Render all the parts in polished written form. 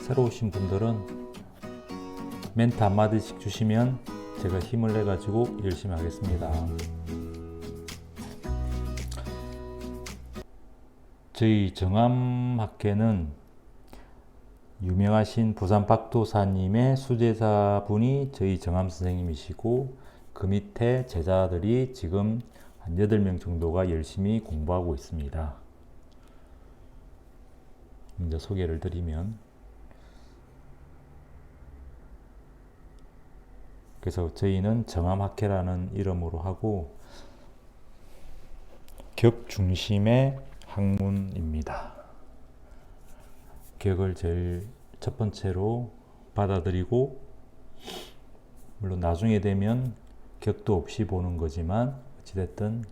새로 오신 분들은 멘트 한마디씩 주시면 제가 힘을 내 가지고 열심히 하겠습니다. 저희 정암학회는 유명하신 부산 박도사님의 수제자분이 저희 정암 선생님이시고, 그 밑에 제자들이 지금 한 8명 정도가 열심히 공부하고 있습니다. 먼저 소개를 드리면, 그래서 저희는 정암학회라는 이름으로 하고 격 중심의 학문입니다. 격을 제일 첫 번째로 받아들이고, 물론 나중에 되면 격도 없이 보는 거지만 어찌됐든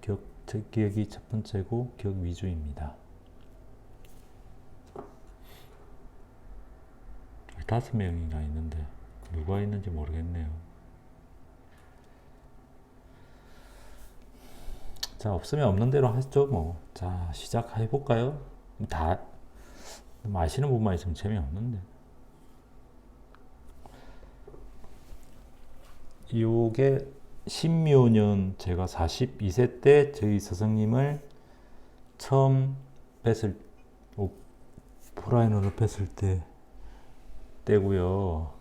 격이 첫 번째고 격 위주입니다. 5명이나 있는데 누가 있는지 모르겠네요. 자, 없으면 없는 대로 하죠 뭐. 자, 시작해볼까요? 다 아시는 분만 있으면 재미없는데. 요게 신묘년 제가 42세 때 저희 스승님을 처음 뵀을, 오프라인으로 뵀을 때고요.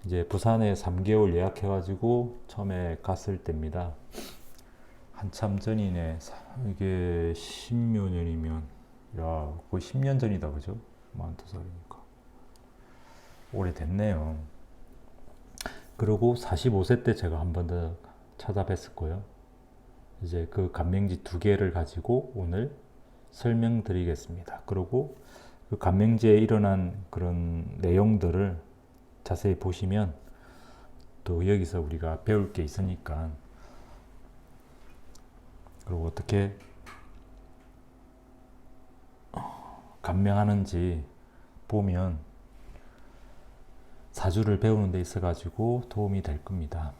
이제 부산에 3개월 예약해가지고 처음에 갔을 때입니다. 한참 전이네. 이게 신묘년이면, 야, 거의 10년 전이다, 그죠? 42살이니까. 오래됐네요. 그리고 45세 때 제가 한 번 더 찾아뵀을 거예요. 이제 그 간명지 2개를 가지고 오늘 설명드리겠습니다. 그리고 그 간명지에 일어난 그런 내용들을 자세히 보시면 또 여기서 우리가 배울 게 있으니까, 그리고 어떻게 간명하는지 보면 사주를 배우는 데 있어 가지고 도움이 될 겁니다.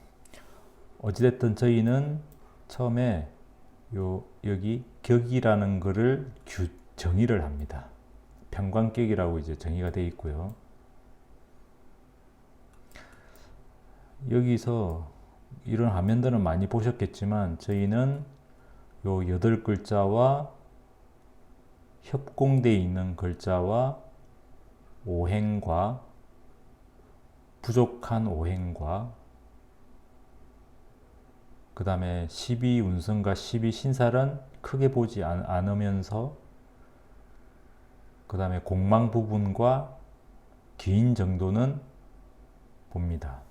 어찌됐든 저희는 처음에 여기 격이라는 거를 정의를 합니다. 평관격이라고 이제 정의가 되어 있고요. 여기서 이런 화면들은 많이 보셨겠지만 저희는 요 8글자와 협공되어 있는 글자와 오행과 부족한 오행과 그 다음에 12운성과 12신살은 크게 보지 않으면서, 그 다음에 공망 부분과 기인 정도는 봅니다.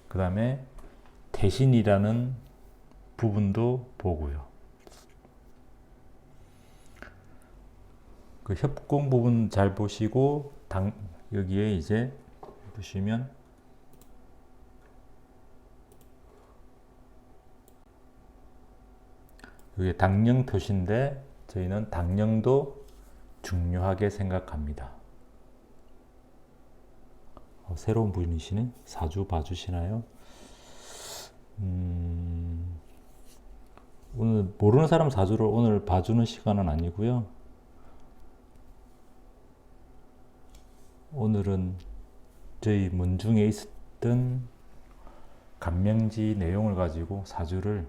그 다음에 태신이라는 부분도 보고요. 그 협공 부분 잘 보시고, 여기에 이제 보시면 이게 당령 표시인데 저희는 당령도 중요하게 생각합니다. 새로운 분이시네. 사주 봐주시나요? 오늘 모르는 사람 사주를 오늘 봐주는 시간은 아니고요. 오늘은 저희 문중에 있었던 간명지 내용을 가지고 사주를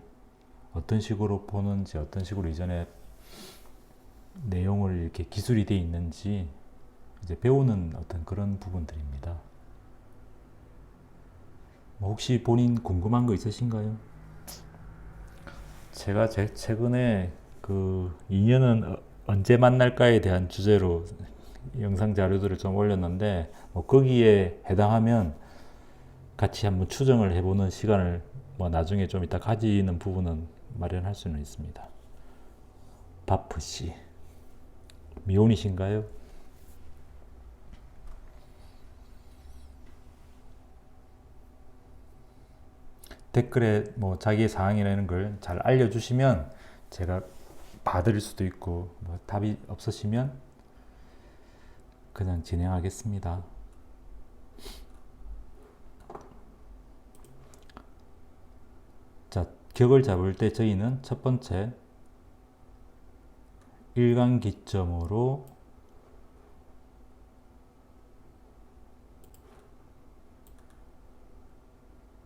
어떤 식으로 보는지, 어떤 식으로 이전에 내용을 이렇게 기술이 되어 있는지 이제 배우는 어떤 그런 부분들입니다. 혹시 본인 궁금한 거 있으신가요? 제가 최근에 그 인연은 언제 만날까에 대한 주제로 영상 자료들을 좀 올렸는데, 거기에 해당하면 같이 한번 추정을 해보는 시간을 나중에 좀 이따 가지는 부분은 마련할 수는 있습니다. 바프씨, 미혼이신가요? 댓글에 자기의 상황이라는 걸 잘 알려주시면 제가 봐드릴 수도 있고, 답이 없으시면 그냥 진행하겠습니다. 자, 격을 잡을 때 저희는 첫 번째 일간기점으로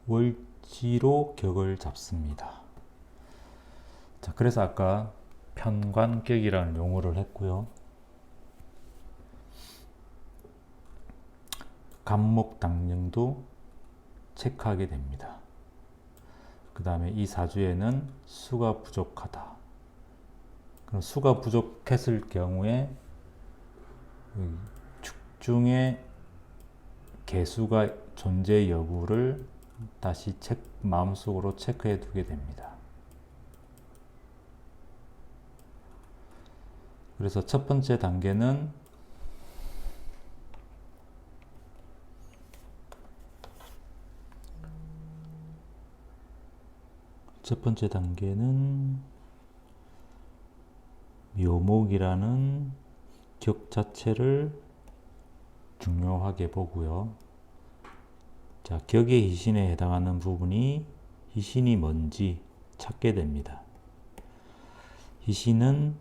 월지로 격을 잡습니다. 자, 그래서 아까 편관격이라는 용어를 했고요. 간목당령도 체크하게 됩니다. 그 다음에 이 사주에는 수가 부족하다. 그럼 수가 부족했을 경우에 축중의 개수가 존재 여부를 다시 마음속으로 체크해 두게 됩니다. 그래서 첫 번째 단계는 묘목이라는 격 자체를 중요하게 보고요. 자, 격의 희신에 해당하는 부분이 희신이 뭔지 찾게 됩니다. 희신은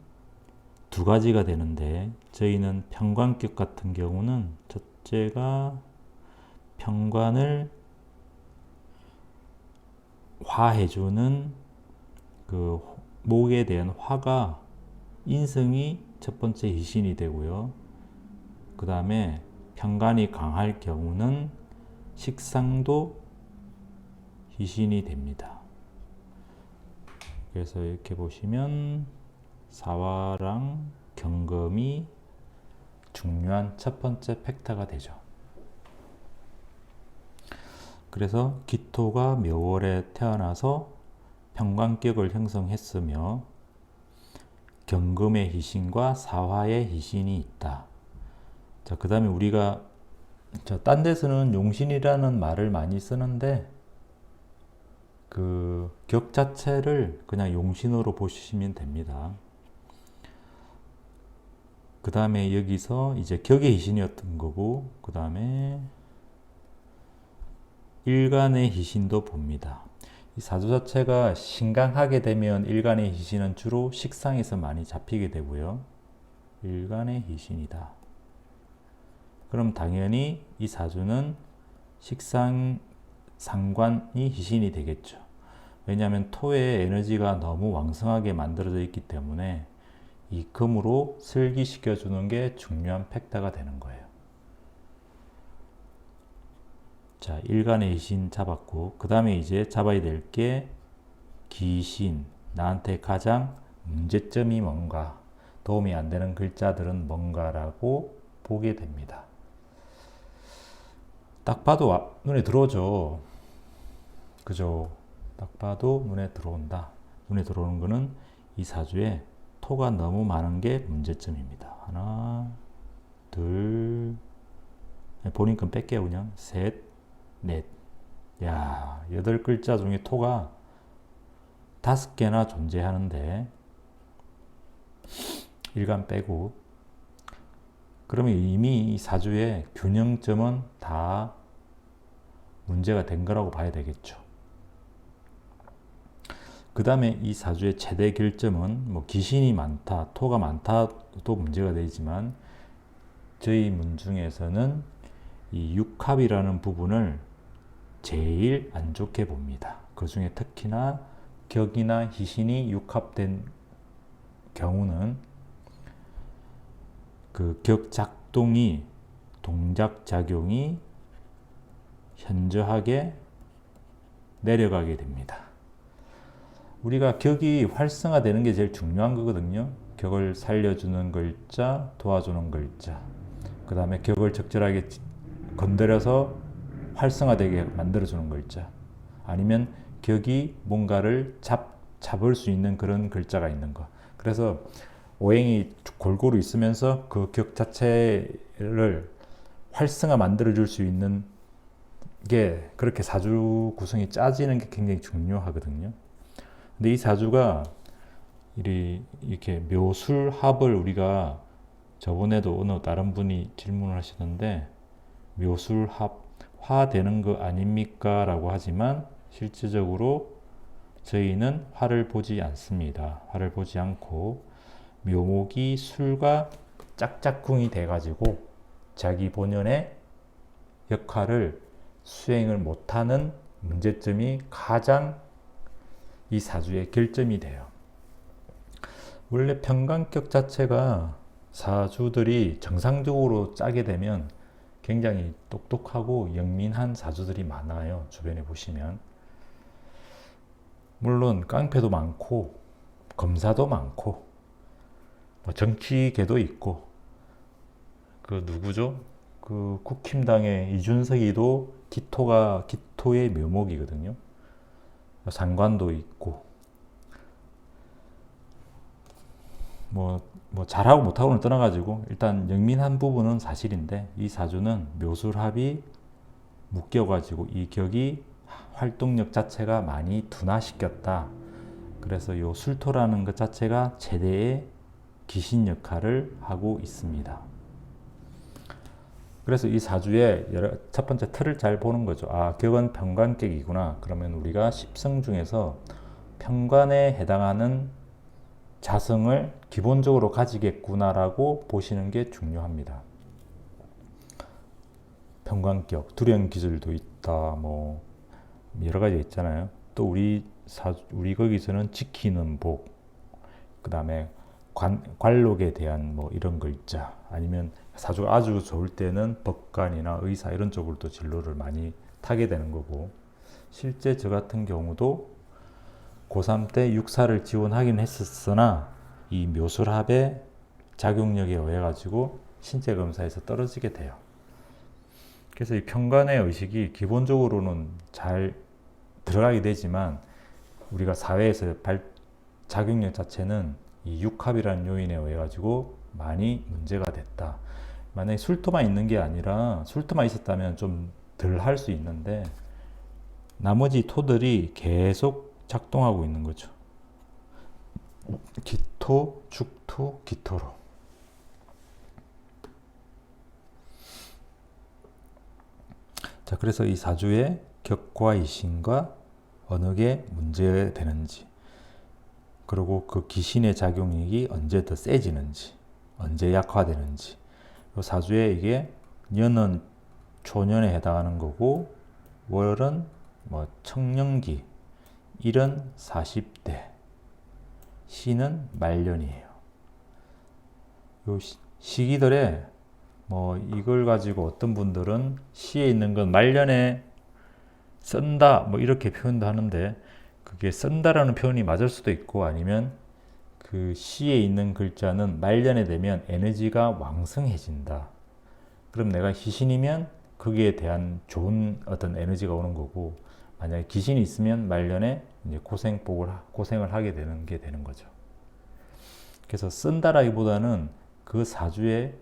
두 가지가 되는데 저희는 편관격 같은 경우는 첫째가 편관을 화해주는 그 목에 대한 화가 인성이 첫 번째 희신이 되고요. 그 다음에 편관이 강할 경우는 식상도 희신이 됩니다. 그래서 이렇게 보시면 사화랑 경금이 중요한 첫 번째 팩터가 되죠. 그래서 기토가 묘월에 태어나서 편관격을 형성했으며 경금의 희신과 사화의 희신이 있다. 자, 그 다음에 우리가 딴 데서는 용신이라는 말을 많이 쓰는데 그 격 자체를 그냥 용신으로 보시면 됩니다. 그 다음에 여기서 이제 격의 희신이었던 거고, 그 다음에 일간의 희신도 봅니다. 이 사주 자체가 신강하게 되면 일간의 희신은 주로 식상에서 많이 잡히게 되고요. 일간의 희신이다. 그럼 당연히 이 사주는 식상 상관이 희신이 되겠죠. 왜냐하면 토의 에너지가 너무 왕성하게 만들어져 있기 때문에 이 금으로 슬기시켜주는 게 중요한 팩터가 되는 거예요. 자, 일간의 희신 잡았고, 그 다음에 이제 잡아야 될 게 기신, 나한테 가장 문제점이 뭔가, 도움이 안 되는 글자들은 뭔가라고 보게 됩니다. 딱 봐도 눈에 들어오죠. 그죠? 딱 봐도 눈에 들어온다. 눈에 들어오는 거는 이 사주에 토가 너무 많은 게 문제점입니다. 하나, 둘, 본인 건 뺄게요. 그냥 셋, 넷. 야, 8글자 중에 토가 5개나 존재하는데 일간 빼고, 그러면 이미 이 사주의 균형점은 다 문제가 된 거라고 봐야 되겠죠. 그 다음에 이 사주의 최대 결점은 뭐 기신이 많다, 토가 많다도 문제가 되지만 저희 문중에서는 이 육합이라는 부분을 제일 안 좋게 봅니다. 그 중에 특히나 격이나 희신이 육합된 경우는 그 격 작동이, 동작 작용이 현저하게 내려가게 됩니다. 우리가 격이 활성화되는 게 제일 중요한 거거든요. 격을 살려주는 글자, 도와주는 글자. 그 다음에 격을 적절하게 건드려서 활성화되게 만들어주는 글자. 아니면 격이 뭔가를 잡을 수 있는 그런 글자가 있는 거. 그래서 오행이 골고루 있으면서 그 격 자체를 활성화 만들어줄 수 있는 게, 그렇게 사주 구성이 짜지는 게 굉장히 중요하거든요. 근데 이 사주가 이렇게 묘술합을 우리가 저번에도 어느 다른 분이 질문을 하시던데 묘술합 화되는 거 아닙니까? 라고 하지만 실질적으로 저희는 화를 보지 않습니다. 화를 보지 않고 묘목이 술과 짝짝꿍이 돼가지고 자기 본연의 역할을 수행을 못하는 문제점이 가장 이 사주의 결점이 돼요. 원래 평간격 자체가 사주들이 정상적으로 짜게 되면 굉장히 똑똑하고 영민한 사주들이 많아요. 주변에 보시면. 물론 깡패도 많고 검사도 많고 뭐 정치계도 있고 그 누구죠? 그 국힘당의 이준석이도 기토의 묘목이거든요. 상관도 있고 뭐 잘하고 못하고는 떠나가지고 일단 영민한 부분은 사실인데 이 사주는 묘술합이 묶여가지고 이 격이 활동력 자체가 많이 둔화시켰다. 그래서 요 술토라는 것 자체가 최대의 귀신 역할을 하고 있습니다. 그래서 이 사주의 첫 번째 틀을 잘 보는 거죠. 아, 격은 평관격이구나. 그러면 우리가 십성 중에서 평관에 해당하는 자성을 기본적으로 가지겠구나라고 보시는 게 중요합니다. 평관격, 두령기술도 있다. 뭐 여러 가지 있잖아요. 또 우리 거기서는 지키는 복, 그 다음에 관록에 대한 뭐 이런 글자, 아니면 사주가 아주 좋을 때는 법관이나 의사 이런 쪽으로 또 진로를 많이 타게 되는 거고, 실제 저 같은 경우도 고3 때 육사를 지원하긴 했었으나 이 묘술합의 작용력에 의해 가지고 신체 검사에서 떨어지게 돼요. 그래서 이 평관의 의식이 기본적으로는 잘 들어가게 되지만 우리가 사회에서 작용력 자체는 이 육합이라는 요인에 의해 가지고 많이 문제가 됐다. 만약에 술토만 있는 게 아니라 술토만 있었다면 좀 덜 할 수 있는데 나머지 토들이 계속 작동하고 있는 거죠. 기토, 축토, 기토로. 자, 그래서 이 사주의 격과 이신과 어느 게 문제되는지, 그리고 그 기신의 작용력이 언제 더 세지는지, 언제 약화되는지. 이 사주에 이게 년은 초년에 해당하는 거고, 월은 뭐 청년기, 일은 40대, 시는 말년이에요. 요 시기들에 뭐 이걸 가지고 어떤 분들은 시에 있는 건 말년에 쓴다 뭐 이렇게 표현도 하는데, 그게 쓴다라는 표현이 맞을 수도 있고, 아니면 그 시에 있는 글자는 말년에 되면 에너지가 왕성해진다. 그럼 내가 희신이면 거기에 대한 좋은 어떤 에너지가 오는 거고, 만약에 기신이 있으면 말년에 이제 고생을 하게 되는 게 되는 거죠. 그래서 쓴다라기보다는 그 사주의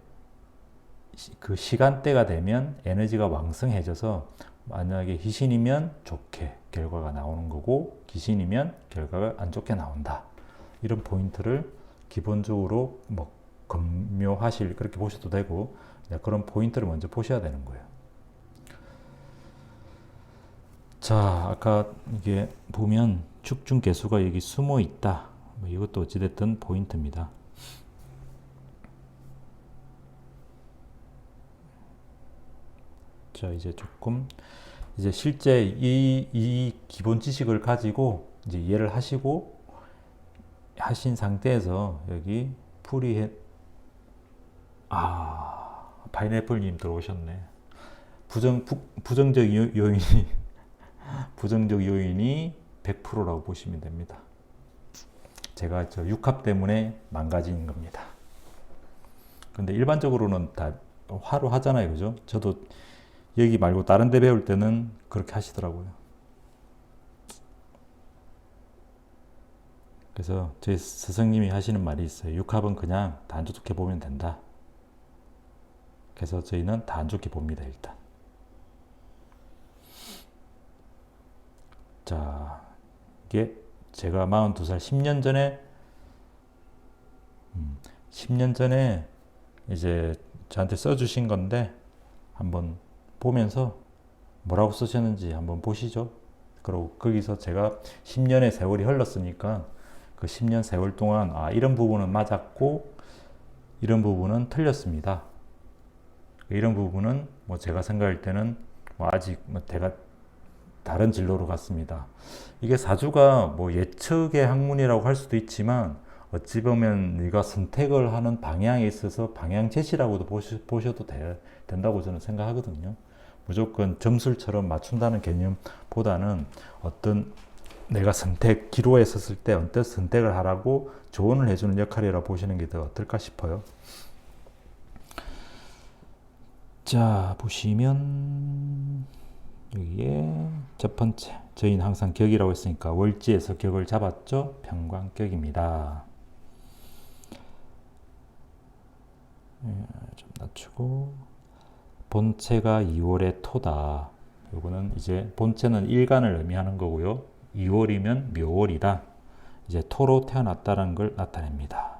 그 시간대가 되면 에너지가 왕성해져서 만약에 희신이면 좋게 결과가 나오는 거고, 기신이면 결과가 안 좋게 나온다. 이런 포인트를 기본적으로 뭐 검묘하실 그렇게 보셔도 되고, 그런 포인트를 먼저 보셔야 되는 거예요. 자, 아까 이게 보면 축중개수가 여기 숨어 있다. 뭐 이것도 어찌됐든 포인트입니다. 자, 이제 조금 이제 실제 이 기본 지식을 가지고 이제 이해를 하신 상태에서 여기 파인애플님 들어오셨네. 부정적 요인이 100%라고 보시면 됩니다. 제가 저 육합 때문에 망가진 겁니다. 근데 일반적으로는 다 화로 하잖아요, 그죠? 저도 여기 말고 다른 데 배울 때는 그렇게 하시더라고요. 그래서 저희 스승님이 하시는 말이 있어요. 육합은 그냥 다 안 좋게 보면 된다. 그래서 저희는 다 안 좋게 봅니다, 일단. 자, 이게 제가 42살 10년 전에 이제 저한테 써주신 건데, 한번 보면서 뭐라고 쓰셨는지 한번 보시죠. 그리고 거기서 제가 10년의 세월이 흘렀으니까 그 10년 세월 동안 이런 부분은 맞았고 이런 부분은 틀렸습니다. 이런 부분은 뭐 제가 생각할 때는 뭐 아직 뭐 제가 다른 진로로 갔습니다. 이게 사주가 뭐 예측의 학문이라고 할 수도 있지만 어찌 보면 네가 선택을 하는 방향에 있어서 방향 제시라고도 보셔도 된다고 저는 생각하거든요. 무조건 점술처럼 맞춘다는 개념보다는 어떤 내가 기로에 섰을 때 어떤 선택을 하라고 조언을 해주는 역할이라 보시는 게 더 어떨까 싶어요. 자, 보시면 여기에 첫 번째, 저희는 항상 격이라고 했으니까 월지에서 격을 잡았죠. 평관격입니다. 좀 낮추고, 본체가 2월의 토다. 요거는 이제 본체는 일간을 의미하는 거고요. 2월이면 묘월이다. 이제 토로 태어났다는 걸 나타냅니다.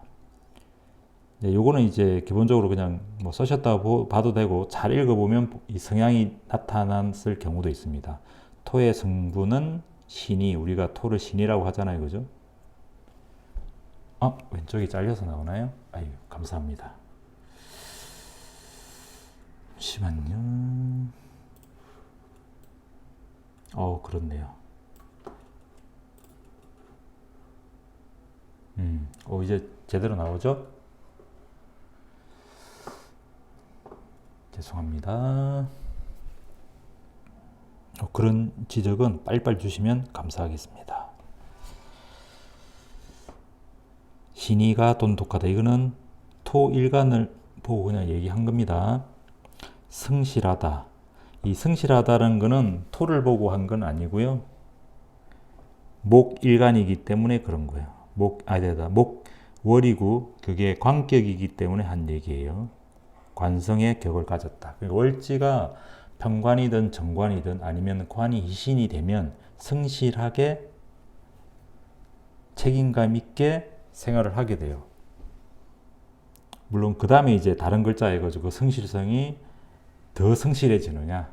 요거는 이제 기본적으로 그냥 뭐 쓰셨다고 봐도 되고, 잘 읽어보면 이 성향이 나타났을 경우도 있습니다. 토의 성분은 신이, 우리가 토를 신이라고 하잖아요. 그죠? 왼쪽이 잘려서 나오나요? 아유, 감사합니다. 잠시만요. 그렇네요. 이제 제대로 나오죠? 죄송합니다. 그런 지적은 빨리빨리 주시면 감사하겠습니다. 신이가 돈독하다. 이거는 토일간을 보고 그냥 얘기한 겁니다. 성실하다. 이 성실하다는 거는 토를 보고 한 건 아니고요. 목일간이기 때문에 그런 거예요. 목월이고 그게 관격이기 때문에 한 얘기예요. 관성의 격을 가졌다. 월지가 평관이든 정관이든 아니면 관이 희신이 되면 성실하게 책임감 있게 생활을 하게 돼요. 물론 그 다음에 이제 다른 글자 해가지고 성실성이 더 성실해지느냐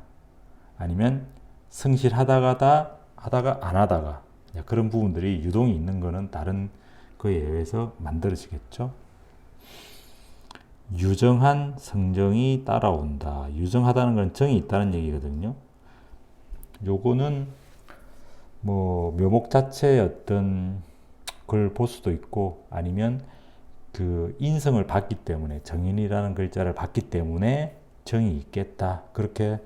아니면 성실하다가 안 하다가 그런 부분들이 유동이 있는 거는 다른 거에 의해서 만들어지겠죠. 유정한 성정이 따라온다. 유정하다는 건 정이 있다는 얘기거든요. 요거는 뭐 묘목 자체의 어떤 걸 볼 수도 있고 아니면 그 인성을 봤기 때문에 정인이라는 글자를 봤기 때문에 정이 있겠다. 그렇게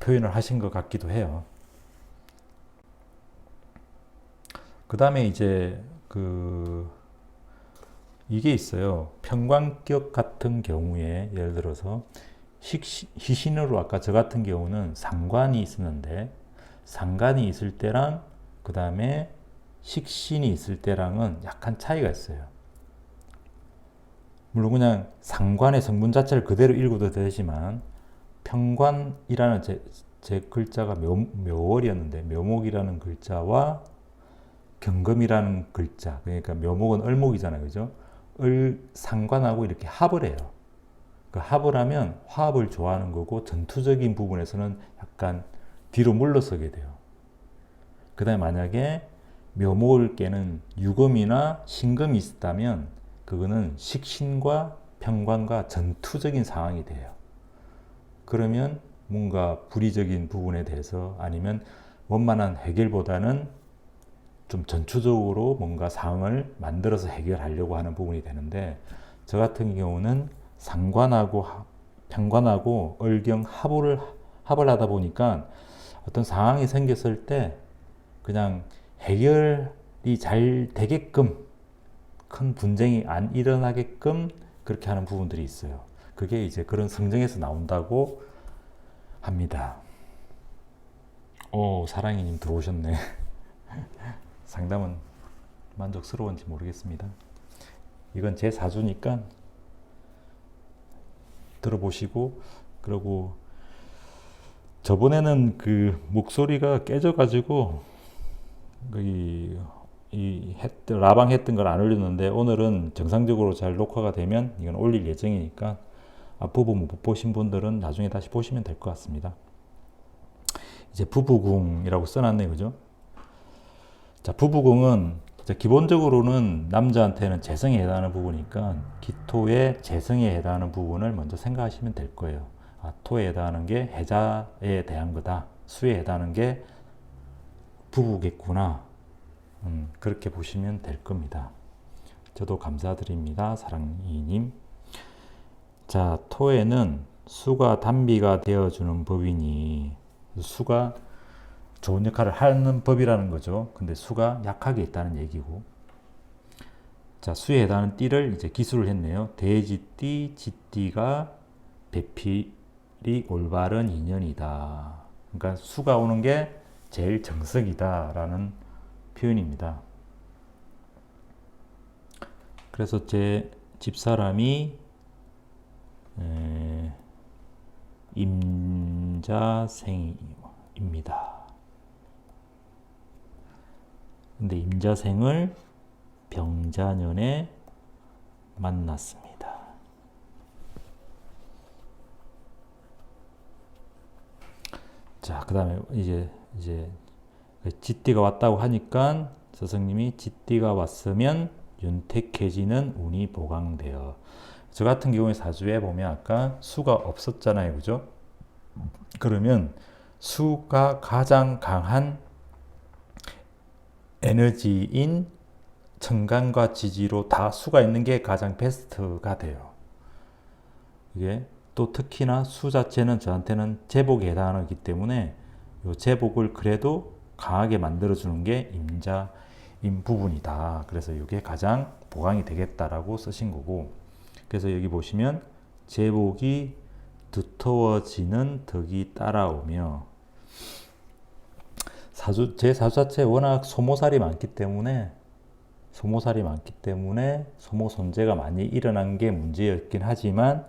표현을 하신 것 같기도 해요. 그 다음에 이제 이게 있어요. 평관격 같은 경우에 예를 들어서 희신으로 아까 저 같은 경우는 상관이 있었는데 상관이 있을 때랑 그 다음에 식신이 있을 때랑은 약간 차이가 있어요. 물론 그냥 상관의 성분 자체를 그대로 읽어도 되지만 평관이라는 제 글자가 묘월이었는데 묘목이라는 글자와 경금이라는 글자, 그러니까 묘목은 을목이잖아요. 그죠? 상관하고 이렇게 합을 해요. 그 합을 하면 화합을 좋아하는 거고 전투적인 부분에서는 약간 뒤로 물러서게 돼요. 그 다음에 만약에 묘목을 깨는 유금이나 신금이 있다면 그거는 식신과 평관과 전투적인 상황이 돼요. 그러면 뭔가 불의적인 부분에 대해서 아니면 원만한 해결보다는 좀 전투적으로 뭔가 상황을 만들어서 해결하려고 하는 부분이 되는데 저 같은 경우는 상관하고 평관하고 을경 합을 하다 보니까 어떤 상황이 생겼을 때 그냥 해결이 잘 되게끔 큰 분쟁이 안 일어나게끔 그렇게 하는 부분들이 있어요. 그게 이제 그런 성정에서 나온다고 합니다. 사랑이님 들어오셨네. 상담은 만족스러운지 모르겠습니다. 이건 제 사주니까 들어보시고, 그리고 저번에는 그 목소리가 깨져가지고 라방 했던 걸 안 올렸는데 오늘은 정상적으로 잘 녹화가 되면 이건 올릴 예정이니까 앞부분 못 보신 분들은 나중에 다시 보시면 될 것 같습니다. 이제 부부궁이라고 써놨네요. 그죠? 자, 부부궁은 기본적으로는 남자한테는 재성에 해당하는 부분이니까 기토의 재성에 해당하는 부분을 먼저 생각하시면 될 거예요. 토에 해당하는 게 해자에 대한 거다. 수에 해당하는 게 부부겠구나. 그렇게 보시면 될 겁니다. 저도 감사드립니다. 사랑이님. 자, 토에는 수가 단비가 되어주는 법이니, 수가 좋은 역할을 하는 법이라는 거죠. 근데 수가 약하게 있다는 얘기고. 자, 수에 해당하는 띠를 이제 기술을 했네요. 대지띠, 지띠가 배필이 올바른 인연이다. 그러니까 수가 오는 게 제일 정석이다라는 표현입니다. 그래서 제 집사람이 임자생입니다. 근데 임자생을 병자년에 만났습니다. 자, 그 다음에 이제 쥐띠가 왔다고 하니까 스승님이 쥐띠가 왔으면 윤택해지는 운이 보강되어. 저 같은 경우에 사주에 보면 아까 수가 없었잖아요, 그죠? 그러면 수가 가장 강한 에너지인 천간과 지지로 다 수가 있는 게 가장 베스트가 돼요. 이게 또 특히나 수 자체는 저한테는 제복에 해당하기 때문에 이 제복을 그래도 강하게 만들어주는 게 임자인 부분이다. 그래서 이게 가장 보강이 되겠다라고 쓰신 거고, 그래서 여기 보시면 제복이 두터워지는 덕이 따라오며, 제 사주 자체에 워낙 소모살이 많기 때문에 소모 손재가 많이 일어난 게 문제였긴 하지만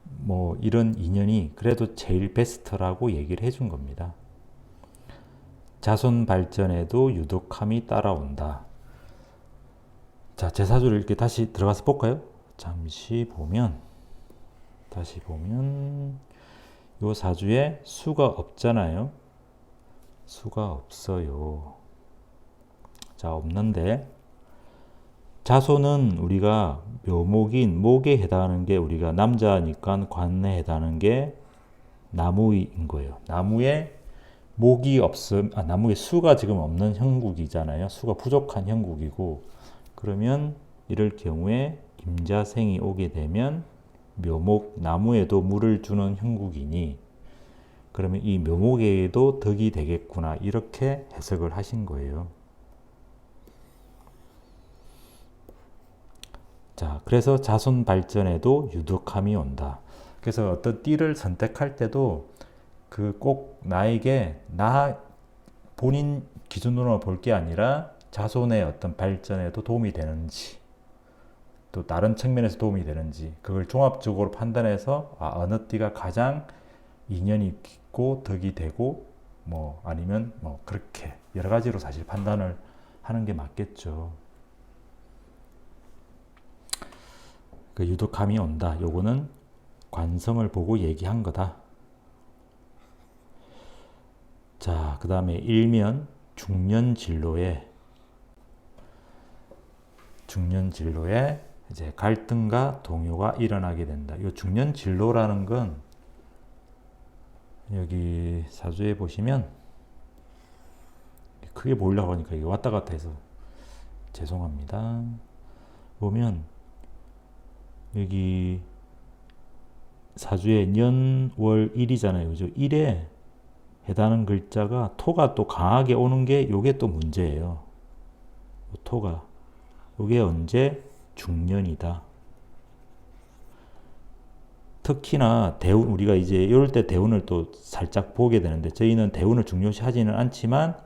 뭐 이런 인연이 그래도 제일 베스트라고 얘기를 해준 겁니다. 자손 발전에도 유독함이 따라온다. 자, 제 사주를 이렇게 다시 들어가서 볼까요? 다시 보면 요 사주에 수가 없잖아요. 수가 없어요. 자, 없는데 자손은 우리가 묘목인 목에 해당하는 게, 우리가 남자니까 관에 해당하는 게 나무인 거예요. 나무에 수가 지금 없는 형국이잖아요. 수가 부족한 형국이고, 그러면 이럴 경우에 임자생이 오게 되면 묘목, 나무에도 물을 주는 형국이니, 그러면 이 묘목에도 덕이 되겠구나, 이렇게 해석을 하신 거예요. 자, 그래서 자손 발전에도 유독함이 온다. 그래서 어떤 띠를 선택할 때도 그 꼭 나에게 본인 기준으로 볼 게 아니라 자손의 어떤 발전에도 도움이 되는지, 또 다른 측면에서 도움이 되는지, 그걸 종합적으로 판단해서 어느 띠가 가장 인연이 깊고 덕이 되고, 뭐 아니면 뭐 그렇게 여러 가지로 사실 판단을 하는 게 맞겠죠. 그 유독함이 온다. 요거는 관성을 보고 얘기한 거다. 자, 그 다음에 일면 중년진로에 이제 갈등과 동요가 일어나게 된다. 이 중년진로라는 건 여기 사주에 보시면 크게 보이려고 하니까 이게 왔다 갔다 해서 죄송합니다. 보면 여기 사주에 년, 월, 일이잖아요. 그죠? 일에 해당하는 글자가 토가 또 강하게 오는 게 요게 또 문제예요. 토가. 요게 언제? 중년이다. 특히나 대운, 우리가 이제 이럴 때 대운을 또 살짝 보게 되는데, 저희는 대운을 중요시하지는 않지만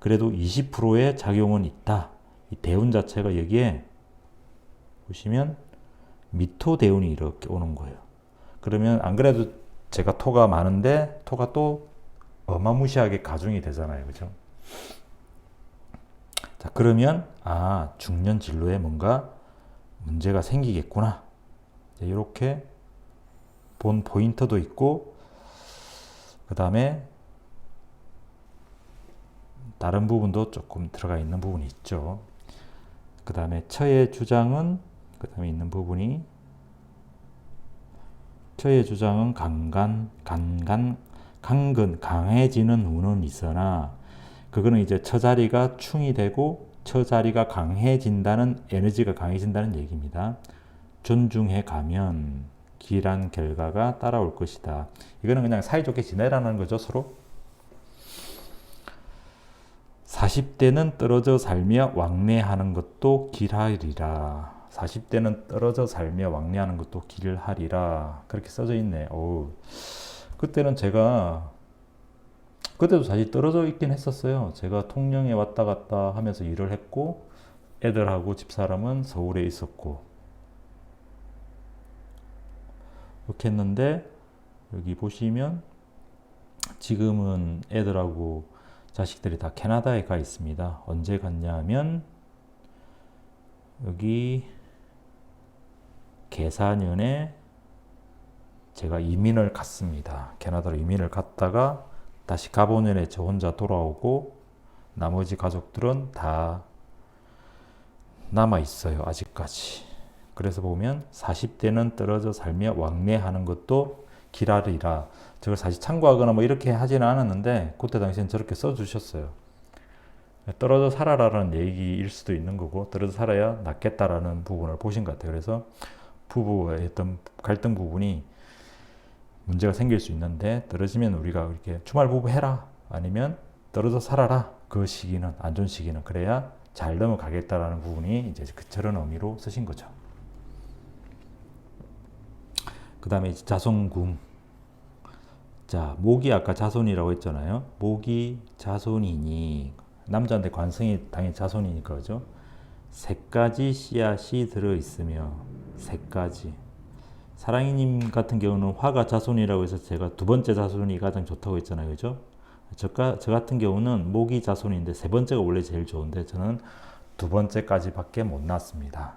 그래도 20%의 작용은 있다. 이 대운 자체가 여기에 보시면 미토 대운이 이렇게 오는 거예요. 그러면 안 그래도 제가 토가 많은데 토가 또 어마무시하게 가중이 되잖아요. 그죠? 자, 그러면 중년 진로에 뭔가 문제가 생기겠구나. 이렇게 본 포인트도 있고, 그 다음에 다른 부분도 조금 들어가 있는 부분이 있죠. 그 다음에 처의 주장은, 그 다음에 있는 부분이, 처의 주장은 강근, 강해지는 운은 있으나 그거는 이제 처자리가 충이 되고 처자리가 강해진다는, 에너지가 강해진다는 얘기입니다. 존중해 가면 길한 결과가 따라올 것이다. 이거는 그냥 사이좋게 지내라는 거죠, 서로. 40대는 떨어져 살며 왕래하는 것도 길하리라. 40대는 떨어져 살며 왕래하는 것도 길하리라. 그렇게 써져 있네. 그때는 그때도 사실 떨어져 있긴 했었어요. 제가 통영에 왔다 갔다 하면서 일을 했고, 애들하고 집사람은 서울에 있었고, 이렇게 했는데, 여기 보시면, 지금은 애들하고 자식들이 다 캐나다에 가 있습니다. 언제 갔냐 하면, 여기 계사년에 제가 이민을 갔습니다. 캐나다로 이민을 갔다가 다시 가보년에 저 혼자 돌아오고 나머지 가족들은 다 남아 있어요. 아직까지. 그래서 보면 40대는 떨어져 살며 왕래하는 것도 길하리라. 저걸 사실 참고하거나 뭐 이렇게 하지는 않았는데 그때 당시엔 저렇게 써주셨어요. 떨어져 살아라는 얘기일 수도 있는 거고 떨어져 살아야 낫겠다라는 부분을 보신 것 같아요. 그래서 부부의 어떤 갈등 부분이 문제가 생길 수 있는데 떨어지면 우리가 이렇게 주말 부부 해라 아니면 떨어져 살아라. 그 시기는 안 좋은 시기는 그래야 잘 넘어가겠다라는 부분이 이제 저런 의미로 쓰신 거죠. 그 다음에 자손궁. 자, 목이 아까 자손이라고 했잖아요. 목이 자손이니 남자한테 관성이 당연히 자손이니까 그죠? 세 가지 씨앗이 들어있으며 세 가지. 사랑이님 같은 경우는 화가 자손이라고 해서 제가 두 번째 자손이 가장 좋다고 했잖아요. 그죠? 저 같은 경우는 목이 자손인데 세 번째가 원래 제일 좋은데 저는 두 번째까지밖에 못 낳았습니다.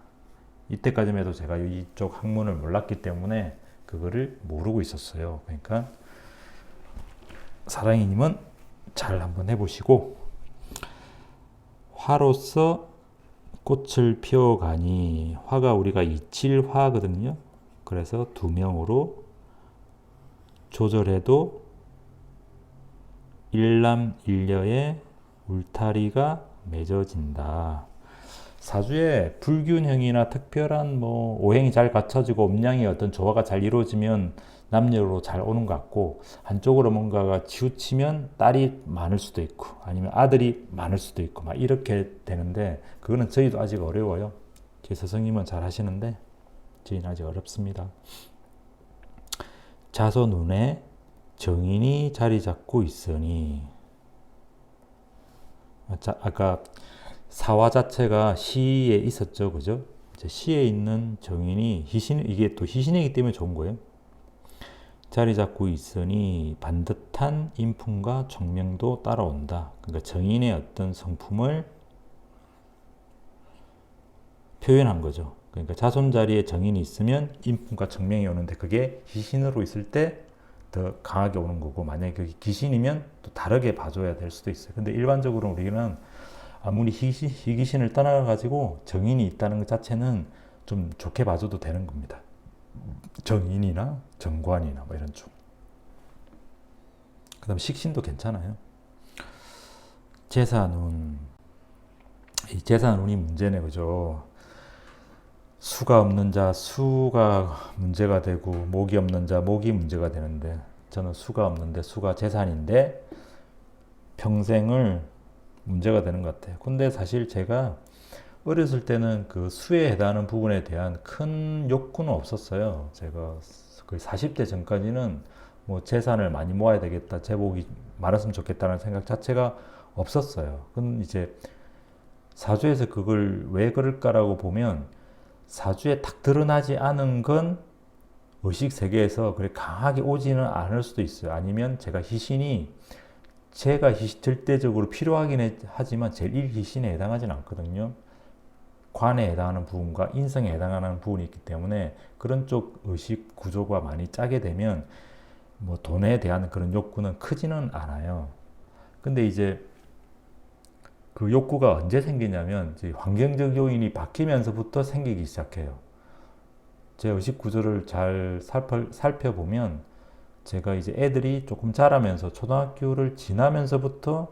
이때까지만 해도 제가 이쪽 학문을 몰랐기 때문에 그거를 모르고 있었어요. 그러니까 사랑이님은 잘 한번 해보시고 화로서 꽃을 피워가니 화가 우리가 이칠화거든요. 그래서 두 명으로 조절해도 일남일녀의 울타리가 맺어진다. 사주에 불균형이나 특별한 뭐 오행이 잘 갖춰지고 음양의 어떤 조화가 잘 이루어지면 남녀로 잘 오는 것 같고 한쪽으로 뭔가가 치우치면 딸이 많을 수도 있고 아니면 아들이 많을 수도 있고 막 이렇게 되는데 그거는 저희도 아직 어려워요. 제 스승님은 잘 하시는데 저희는 아직 어렵습니다. 자손운에 정인이 자리 잡고 있으니 아까 사화 자체가 시에 있었죠, 그죠? 시에 있는 정인이 이게 또 희신이기 때문에 좋은 거예요. 자리 잡고 있으니 반듯한 인품과 총명도 따라온다. 그러니까 정인의 어떤 성품을 표현한 거죠. 그러니까 자손 자리에 정인이 있으면 인품과 정명이 오는데 그게 희신으로 있을 때 더 강하게 오는 거고 만약에 그게 기신이면 또 다르게 봐줘야 될 수도 있어요. 근데 일반적으로 우리는 아무리 희귀신을 떠나가지고 정인이 있다는 것 자체는 좀 좋게 봐줘도 되는 겁니다. 정인이나 정관이나 뭐 이런 쪽. 그 다음 식신도 괜찮아요. 제사운. 이 제사운이 문제네, 그죠? 수가 없는 자, 수가 문제가 되고, 목이 없는 자, 목이 문제가 되는데, 저는 수가 없는데, 수가 재산인데, 평생을 문제가 되는 것 같아요. 근데 사실 제가 어렸을 때는 그 수에 해당하는 부분에 대한 큰 욕구는 없었어요. 제가 거의 40대 전까지는 뭐 재산을 많이 모아야 되겠다, 제복이 많았으면 좋겠다는 생각 자체가 없었어요. 근데 이제 사주에서 그걸 왜 그럴까라고 보면 사주에 딱 드러나지 않은 건 의식 세계에서 그렇게 강하게 오지는 않을 수도 있어요. 아니면 제가 절대적으로 필요하긴 하지만 제1희신에 해당하지는 않거든요. 관에 해당하는 부분과 인성에 해당하는 부분이 있기 때문에 그런 쪽 의식 구조가 많이 짜게 되면 뭐 돈에 대한 그런 욕구는 크지는 않아요. 근데 이제 그 욕구가 언제 생기냐면 이제 환경적 요인이 바뀌면서부터 생기기 시작해요. 제 의식 구조를 잘 살펴보면 제가 이제 애들이 조금 자라면서 초등학교를 지나면서부터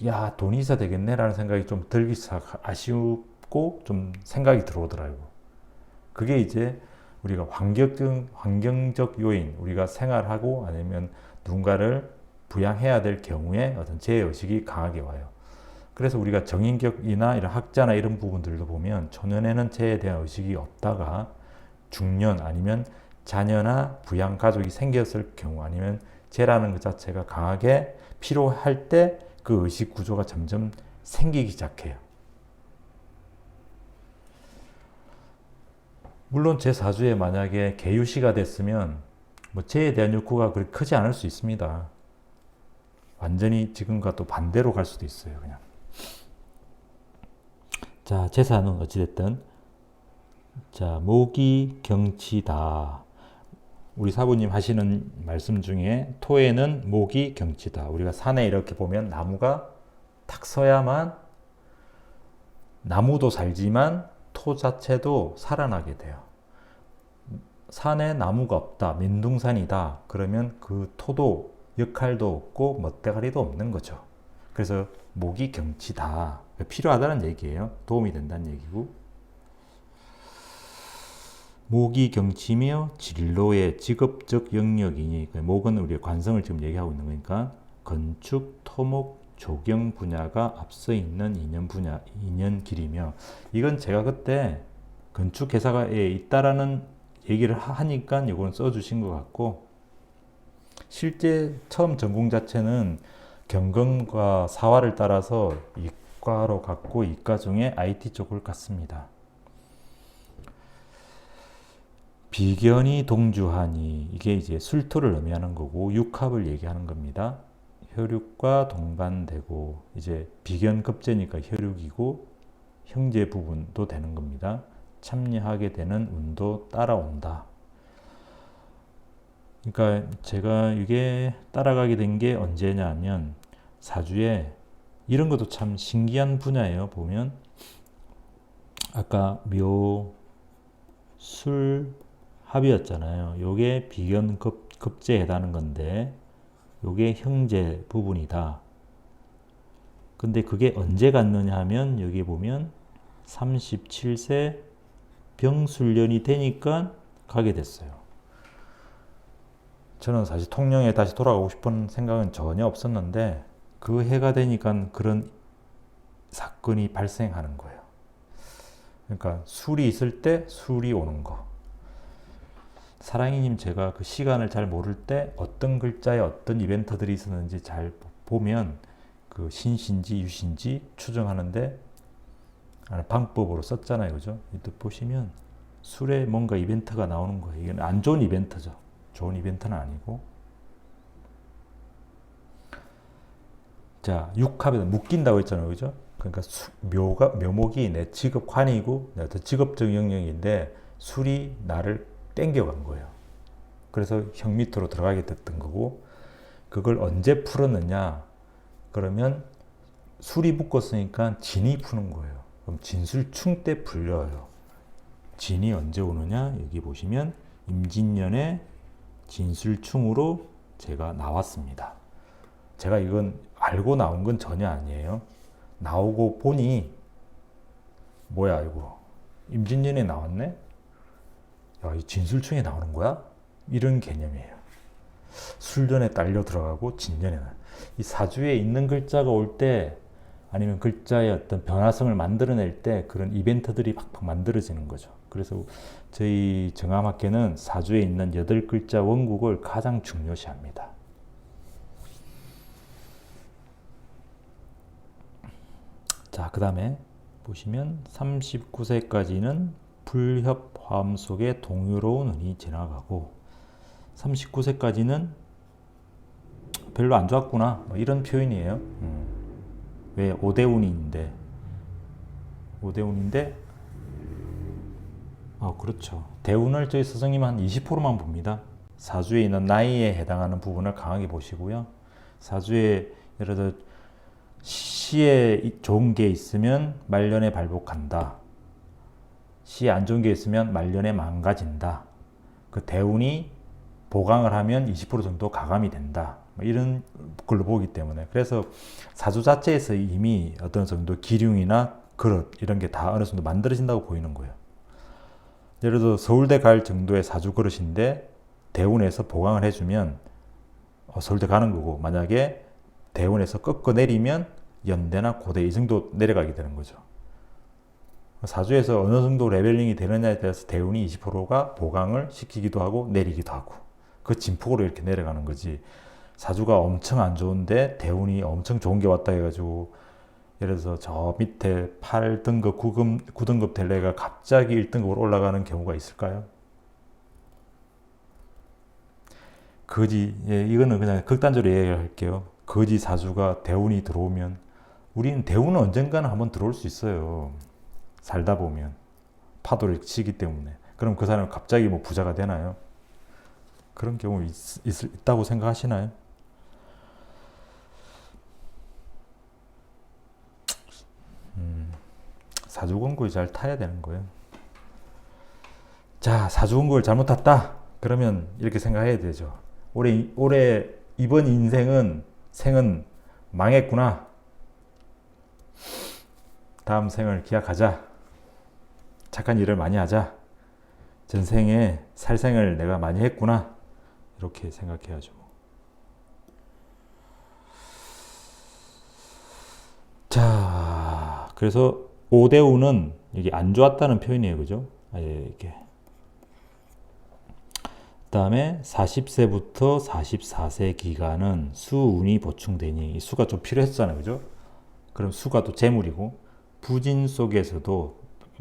야, 돈이 있어야 되겠네라는 생각이 좀 들기 시작, 아쉽고 좀 생각이 들어오더라고요. 그게 이제 우리가 환경적 요인, 우리가 생활하고 아니면 누군가를 부양해야 될 경우에 어떤 죄의식이 강하게 와요. 그래서 우리가 정인격이나 이런 학자나 이런 부분들도 보면 초년에는 죄에 대한 의식이 없다가 중년 아니면 자녀나 부양 가족이 생겼을 경우 아니면 죄라는 것 자체가 강하게 필요할 때 그 의식 구조가 점점 생기기 시작해요. 물론 제 사주에 만약에 계유시가 됐으면 뭐 죄에 대한 욕구가 그렇게 크지 않을 수 있습니다. 완전히 지금과 또 반대로 갈 수도 있어요. 그냥. 자, 제사는 어찌됐든 자, 목이 경치다. 우리 사부님 하시는 말씀 중에 토에는 목이 경치다. 우리가 산에 이렇게 보면 나무가 탁 서야만 나무도 살지만 토 자체도 살아나게 돼요. 산에 나무가 없다, 민둥산이다. 그러면 그 토도 역할도 없고 멋대가리도 없는 거죠. 그래서 목이 경치다. 필요하다는 얘기예요. 도움이 된다는 얘기고. 목이 경치며 진로의 직업적 영역이니 목은 우리의 관성을 지금 얘기하고 있는 거니까 건축, 토목, 조경 분야가 앞서 있는 인연 길이며 이건 제가 그때 건축 회사에 있다라는 얘기를 하니까 이건 써주신 것 같고 실제 처음 전공 자체는 경영과 사화를 따라서 이과로 갔고 이과 중에 IT 쪽을 갔습니다. 비견이 동주하니 이게 이제 술토를 의미하는 거고 육합을 얘기하는 겁니다. 혈육과 동반되고 이제 비견급제니까 혈육이고 형제 부분도 되는 겁니다. 참여하게 되는 운도 따라온다. 그러니까 제가 이게 따라가게 된 게 언제냐면 사주에 이런 것도 참 신기한 분야예요. 보면 아까 묘, 술, 합이었잖아요. 요게 비견급제에 해당하는 건데 요게 형제 부분이다. 근데 그게 언제 갔느냐 하면 여기 보면 37세 병술년이 되니까 가게 됐어요. 저는 사실 통영에 다시 돌아가고 싶은 생각은 전혀 없었는데 그 해가 되니까 그런 사건이 발생하는 거예요. 그러니까 술이 있을 때 술이 오는 거. 사랑이님 제가 그 시간을 잘 모를 때 어떤 글자에 어떤 이벤트들이 있었는지 잘 보면 그 신신지 유신지 추정하는데 방법으로 썼잖아요. 그죠? 이때 보시면 술에 뭔가 이벤트가 나오는 거예요. 이건 안 좋은 이벤트죠. 좋은 이벤트는 아니고. 자, 육합에서 묶인다고 했잖아요. 그죠? 그러니까 묘목이 내 직업관이고 내 어떤 직업적 영역인데 술이 나를 땡겨간 거예요. 그래서 형 밑으로 들어가게 됐던 거고 그걸 언제 풀었느냐 그러면 술이 묶었으니까 진이 푸는 거예요. 그럼 진술충 때 풀려요. 진이 언제 오느냐 여기 보시면 임진년에 진술충으로 제가 나왔습니다. 제가 이건 알고 나온 건 전혀 아니에요. 나오고 보니 뭐야 이거 임진년에 나왔네? 야, 이 진술충에 나오는 거야? 이런 개념이에요. 술년에 딸려 들어가고 진년에는 이 사주에 있는 글자가 올 때 아니면 글자의 어떤 변화성을 만들어낼 때 그런 이벤트들이 팍팍 만들어지는 거죠. 그래서 저희 정암학계는 사주에 있는 8글자 원국을 가장 중요시합니다. 자, 그 다음에 보시면 39세까지는 불협 화음 속에 동유로운 운이 지나가고 39세까지는 별로 안 좋았구나 뭐 이런 표현이에요. 왜 오대운인데 그렇죠. 대운을 저희 스승님 한 20%만 봅니다. 사주에 있는 나이에 해당하는 부분을 강하게 보시고요. 사주에 예를 들어 시에 좋은 게 있으면 말년에 발복한다. 시에 안 좋은 게 있으면 말년에 망가진다. 그 대운이 보강을 하면 20% 정도 가감이 된다. 뭐 이런 걸로 보기 때문에, 그래서 사주 자체에서 이미 어떤 정도 기륭이나 그릇 이런 게 다 어느 정도 만들어진다고 보이는 거예요. 예를 들어 서울대 갈 정도의 사주 그릇인데 대운에서 보강을 해주면 서울대 가는 거고, 만약에 대운에서 꺾어 내리면 연대나 고대 이 정도 내려가게 되는 거죠. 사주에서 어느 정도 레벨링이 되느냐에 따라서 대운이 20%가 보강을 시키기도 하고 내리기도 하고, 그 진폭으로 이렇게 내려가는 거지. 사주가 엄청 안 좋은데 대운이 엄청 좋은 게 왔다 해가지고, 예를 들어서 저 밑에 8등급, 9등급 될 애가 갑자기 1등급으로 올라가는 경우가 있을까요? 이거는 그냥 극단적으로 얘기할게요. 거지 사주가 대운이 들어오면, 우리는 대운은 언젠가는 한번 들어올 수 있어요. 살다 보면. 파도를 치기 때문에. 그럼 그 사람은 갑자기 뭐 부자가 되나요? 그런 경우 있다고 생각하시나요? 사주공고에 잘 타야 되는 거예요. 자, 사주공고를 잘못 탔다. 그러면 이렇게 생각해야 되죠. 올해 이번 생은 망했구나. 다음 생을 기약하자. 착한 일을 많이 하자. 전생에 살생을 내가 많이 했구나. 이렇게 생각해야죠. 자, 그래서 오대우는 이게 안 좋았다는 표현이에요, 그죠? 이렇게. 그다음에 40세부터 44세 기간은 수운이 보충되니, 이 수가 좀 필요했잖아요, 그죠? 그럼 수가 또 재물이고, 부진 속에서도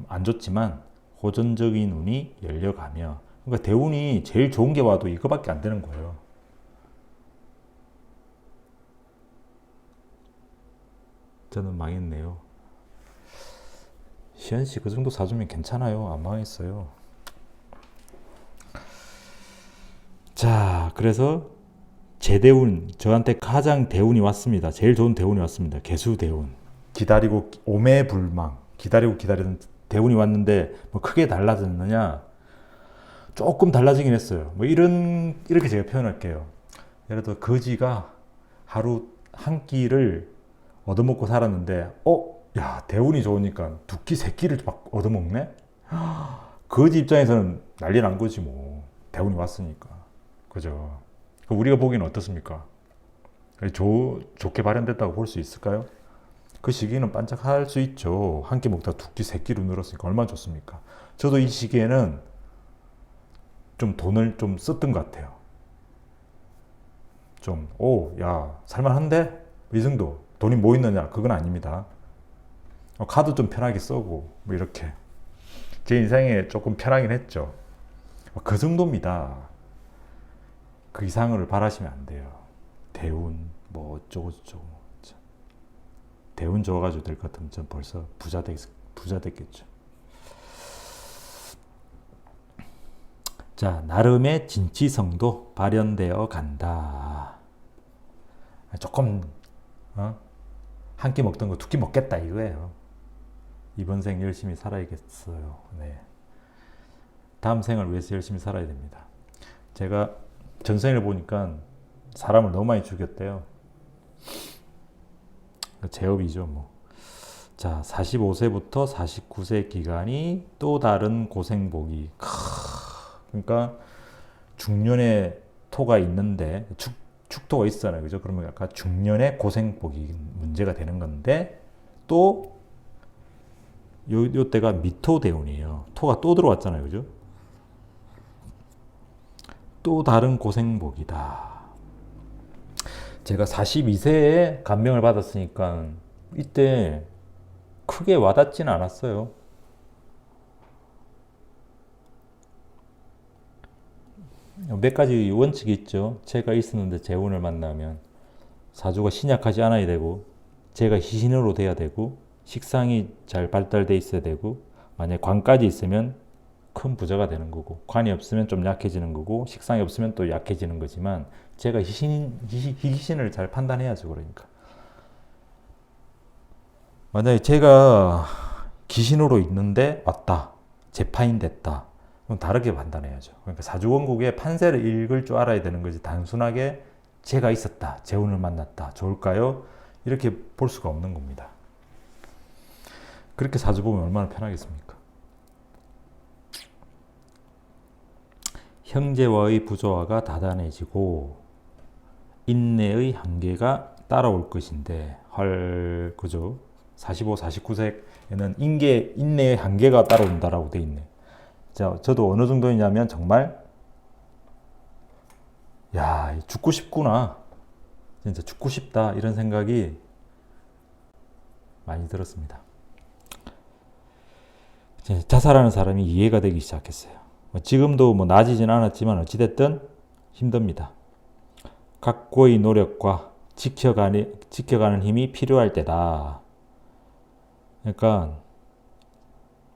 안 좋지만 호전적인 운이 열려가며, 그러니까 대운이 제일 좋은 게 와도 이거밖에 안 되는 거예요. 저는 망했네요. 시현 씨 그 정도 사주면 괜찮아요. 안 망했어요. 자, 그래서 제대운, 저한테 가장 대운이 왔습니다. 제일 좋은 대운이 왔습니다. 개수대운. 기다리고 오매불망 기다리던 대운이 왔는데 뭐 크게 달라졌느냐? 조금 달라지긴 했어요. 뭐 이렇게 제가 표현할게요. 예를 들어 거지가 하루 한 끼를 얻어먹고 살았는데, 야, 대운이 좋으니까 두 끼, 세 끼를 막 얻어먹네? 거지 입장에서는 난리 난 거지 뭐. 대운이 왔으니까. 그죠? 우리가 보기에는 어떻습니까? 좋게 발현됐다고 볼 수 있을까요? 그 시기는 반짝할 수 있죠. 한 끼 먹다 두 끼, 세 끼로 늘었으니까 얼마나 좋습니까? 저도 이 시기에는 좀 돈을 좀 썼던 것 같아요. 야, 살만한데? 이 정도. 돈이 뭐 있느냐? 그건 아닙니다. 카드 좀 편하게 쓰고, 뭐 이렇게. 제 인생에 조금 편하긴 했죠. 그 정도입니다. 그 이상을 바라시면 안 돼요. 대운, 뭐 어쩌고저쩌고. 대운 좋아가지고 될 것 같으면 전 벌써 부자 됐겠죠. 자, 나름의 진취성도 발현되어 간다. 조금 한 끼 먹던 거 두 끼 먹겠다 이거예요. 이번 생 열심히 살아야겠어요. 네. 다음 생을 위해서 열심히 살아야 됩니다. 제가 전생을 보니까 사람을 너무 많이 죽였대요. 제업이죠, 뭐. 자, 45세부터 49세 기간이 또 다른 고생복이. 그러니까 중년에 토가 있는데 축토가 있잖아요, 그죠? 그러면 약간 중년의 고생복이 문제가 되는 건데, 또 요 때가 미토 대운이에요. 토가 또 들어왔잖아요, 그죠? 또 다른 고생복이다. 제가 42세에 감명을 받았으니까 이때 크게 와닿지는 않았어요. 몇 가지 원칙이 있죠. 제가 있었는데 재운을 만나면 사주가 신약하지 않아야 되고, 제가 희신으로 돼야 되고, 식상이 잘 발달돼 있어야 되고, 만약에 관까지 있으면 큰 부자가 되는 거고, 관이 없으면 좀 약해지는 거고, 식상이 없으면 또 약해지는 거지만, 제가 희신을 잘 판단해야죠. 그러니까 만약에 제가 기신으로 있는데 왔다, 재파인 됐다, 그럼 다르게 판단해야죠. 그러니까 사주원국의 판세를 읽을 줄 알아야 되는 거지, 단순하게 재가 있었다, 재운을 만났다, 좋을까요? 이렇게 볼 수가 없는 겁니다. 그렇게 사주 보면 얼마나 편하겠습니까? 형제와의 부조화가 다단해지고 인내의 한계가 따라올 것인데, 그죠? 45, 49세에는 인내의 한계가 따라온다라고 돼 있네. 자, 저도 어느 정도냐면 정말 야, 죽고 싶구나. 진짜 죽고 싶다. 이런 생각이 많이 들었습니다. 자살하는 사람이 이해가 되기 시작했어요. 지금도 뭐 나아지진 않았지만 어찌됐든 힘듭니다. 각고의 노력과 지켜가는 힘이 필요할 때다. 그러니까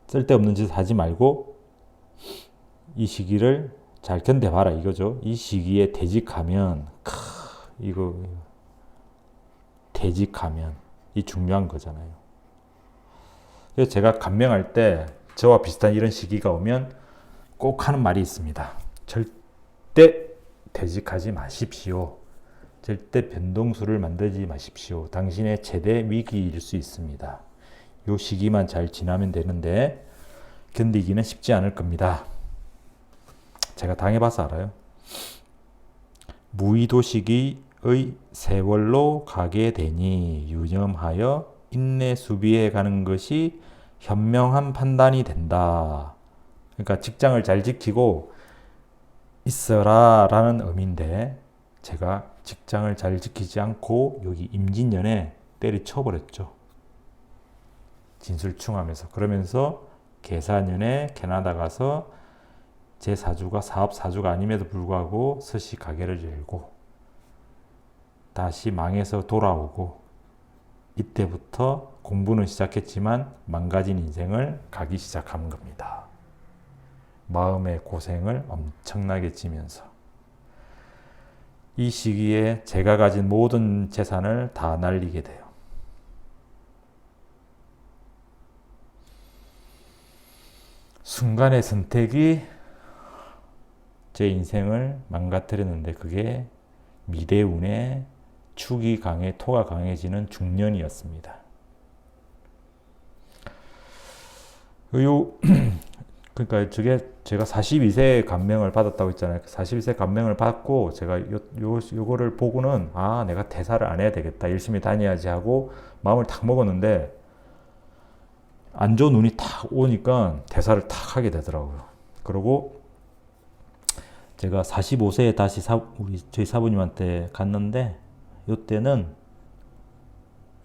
쓸데없는 짓 하지 말고 이 시기를 잘 견뎌봐라 이거죠. 이 시기에 퇴직하면 퇴직하면 이 중요한 거잖아요. 그래서 제가 감명할 때 저와 비슷한 이런 시기가 오면 꼭 하는 말이 있습니다. 절대 퇴직하지 마십시오. 절대 변동수를 만들지 마십시오. 당신의 최대 위기일 수 있습니다. 이 시기만 잘 지나면 되는데 견디기는 쉽지 않을 겁니다. 제가 당해봐서 알아요. 무의도 시기의 세월로 가게 되니 유념하여 인내 수비해 가는 것이 현명한 판단이 된다. 그러니까 직장을 잘 지키고 있어라 라는 의미인데, 제가 직장을 잘 지키지 않고 여기 임진년에 때려쳐버렸죠. 진술충하면서. 그러면서 계사년에 캐나다 가서 제 사주가 사업 사주가 아님에도 불구하고 스시 가게를 열고 다시 망해서 돌아오고, 이때부터 공부는 시작했지만 망가진 인생을 가기 시작한 겁니다. 마음의 고생을 엄청나게 지면서 이 시기에 제가 가진 모든 재산을 다 날리게 돼요. 순간의 선택이 제 인생을 망가뜨렸는데, 그게 미래운의 축이 강해 토가 강해지는 중년이었습니다. 그러니까 제가 42세 감명을 받았다고 했잖아요. 42세 감명을 받고 제가 요거를 보고는 내가 퇴사를 안 해야 되겠다, 열심히 다녀야지 하고 마음을 탁 먹었는데, 안 좋은 운이 탁 오니까 퇴사를 탁 하게 되더라고요. 그리고 제가 45세에 다시 저희 사부님한테 갔는데, 이때는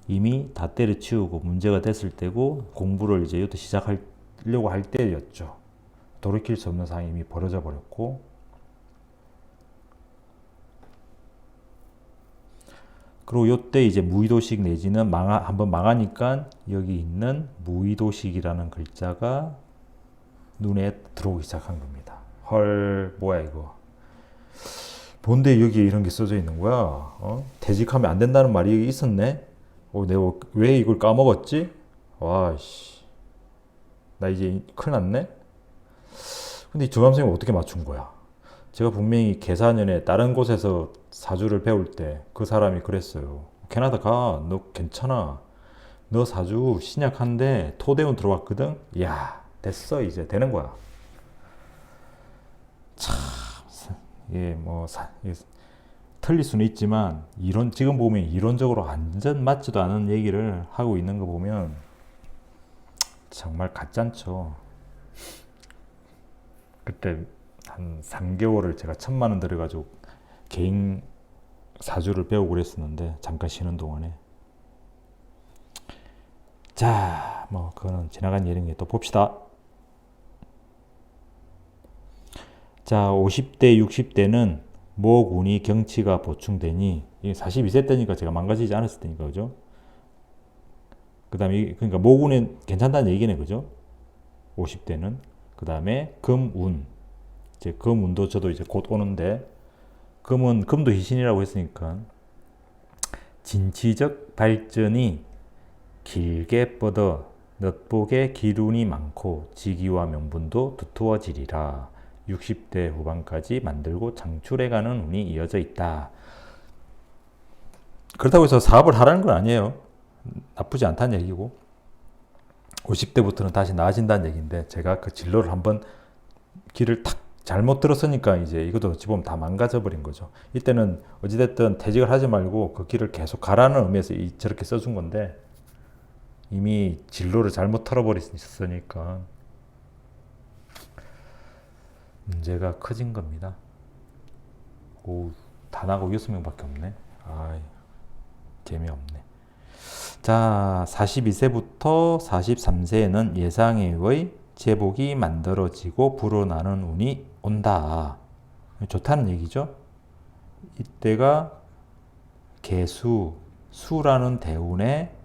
이미 다 때려치우고 문제가 됐을 때고, 공부를 이제 이때 시작하려고 할 때였죠. 돌이킬 수 없는 상황이 이미 벌어져 버렸고, 그리고 이때 이제 무의도식 내지는 한번 망하니까 여기 있는 무의도식이라는 글자가 눈에 들어오기 시작한 겁니다. 헐, 뭐야 이거. 뭔데 여기에 이런 게 써져 있는 거야? 퇴직하면 안 된다는 말이 있었네? 내가 왜 이걸 까먹었지? 와씨, 나 이제 큰일 났네? 근데 이 조감생이 어떻게 맞춘 거야? 제가 분명히 계사년에 다른 곳에서 사주를 배울 때 그 사람이 그랬어요. 캐나다 가, 너 괜찮아. 너 사주 신약한데 토대운 들어왔거든? 이야, 됐어, 이제 되는 거야. 참, 틀릴 수는 있지만 지금 보면 이론적으로 완전 맞지도 않은 얘기를 하고 있는 거 보면 정말 가짠죠. 그때 한 3개월을 제가 1,000만 원 들여가지고 개인 사주를 배우고 그랬었는데, 잠깐 쉬는 동안에. 자, 그거는 지나간 일이니 또 봅시다. 자, 50대, 60대는 모군이 경치가 보충되니, 42세 때니까 제가 망가지지 않았을 때니까, 그죠? 그 다음에, 그러니까 모군은 괜찮다는 얘기네, 그죠? 50대는. 그 다음에 금운. 이제 금운도 저도 이제 곧 오는데, 금도 희신이라고 했으니까, 진취적 발전이 길게 뻗어 넛복의 기운이 많고 직위와 명분도 두터워지리라. 60대 후반까지 만들고 창출해가는 운이 이어져 있다. 그렇다고 해서 사업을 하라는 건 아니에요. 나쁘지 않다는 얘기고 50대부터는 다시 나아진다는 얘기인데 제가 그 진로를 한번 길을 탁 잘못 들었으니까 이제 이것도 어찌 보면 다 망가져 버린 거죠. 이때는 어찌됐든 퇴직을 하지 말고 그 길을 계속 가라는 의미에서 저렇게 써준 건데 이미 진로를 잘못 털어버렸으니까 문제가 커진 겁니다. 오, 단하고 6명밖에 없네. 아, 재미없네. 자, 42세부터 43세에는 예상외의 제복이 만들어지고 불어나는 운이 온다. 좋다는 얘기죠. 이때가 개수, 수라는 대운에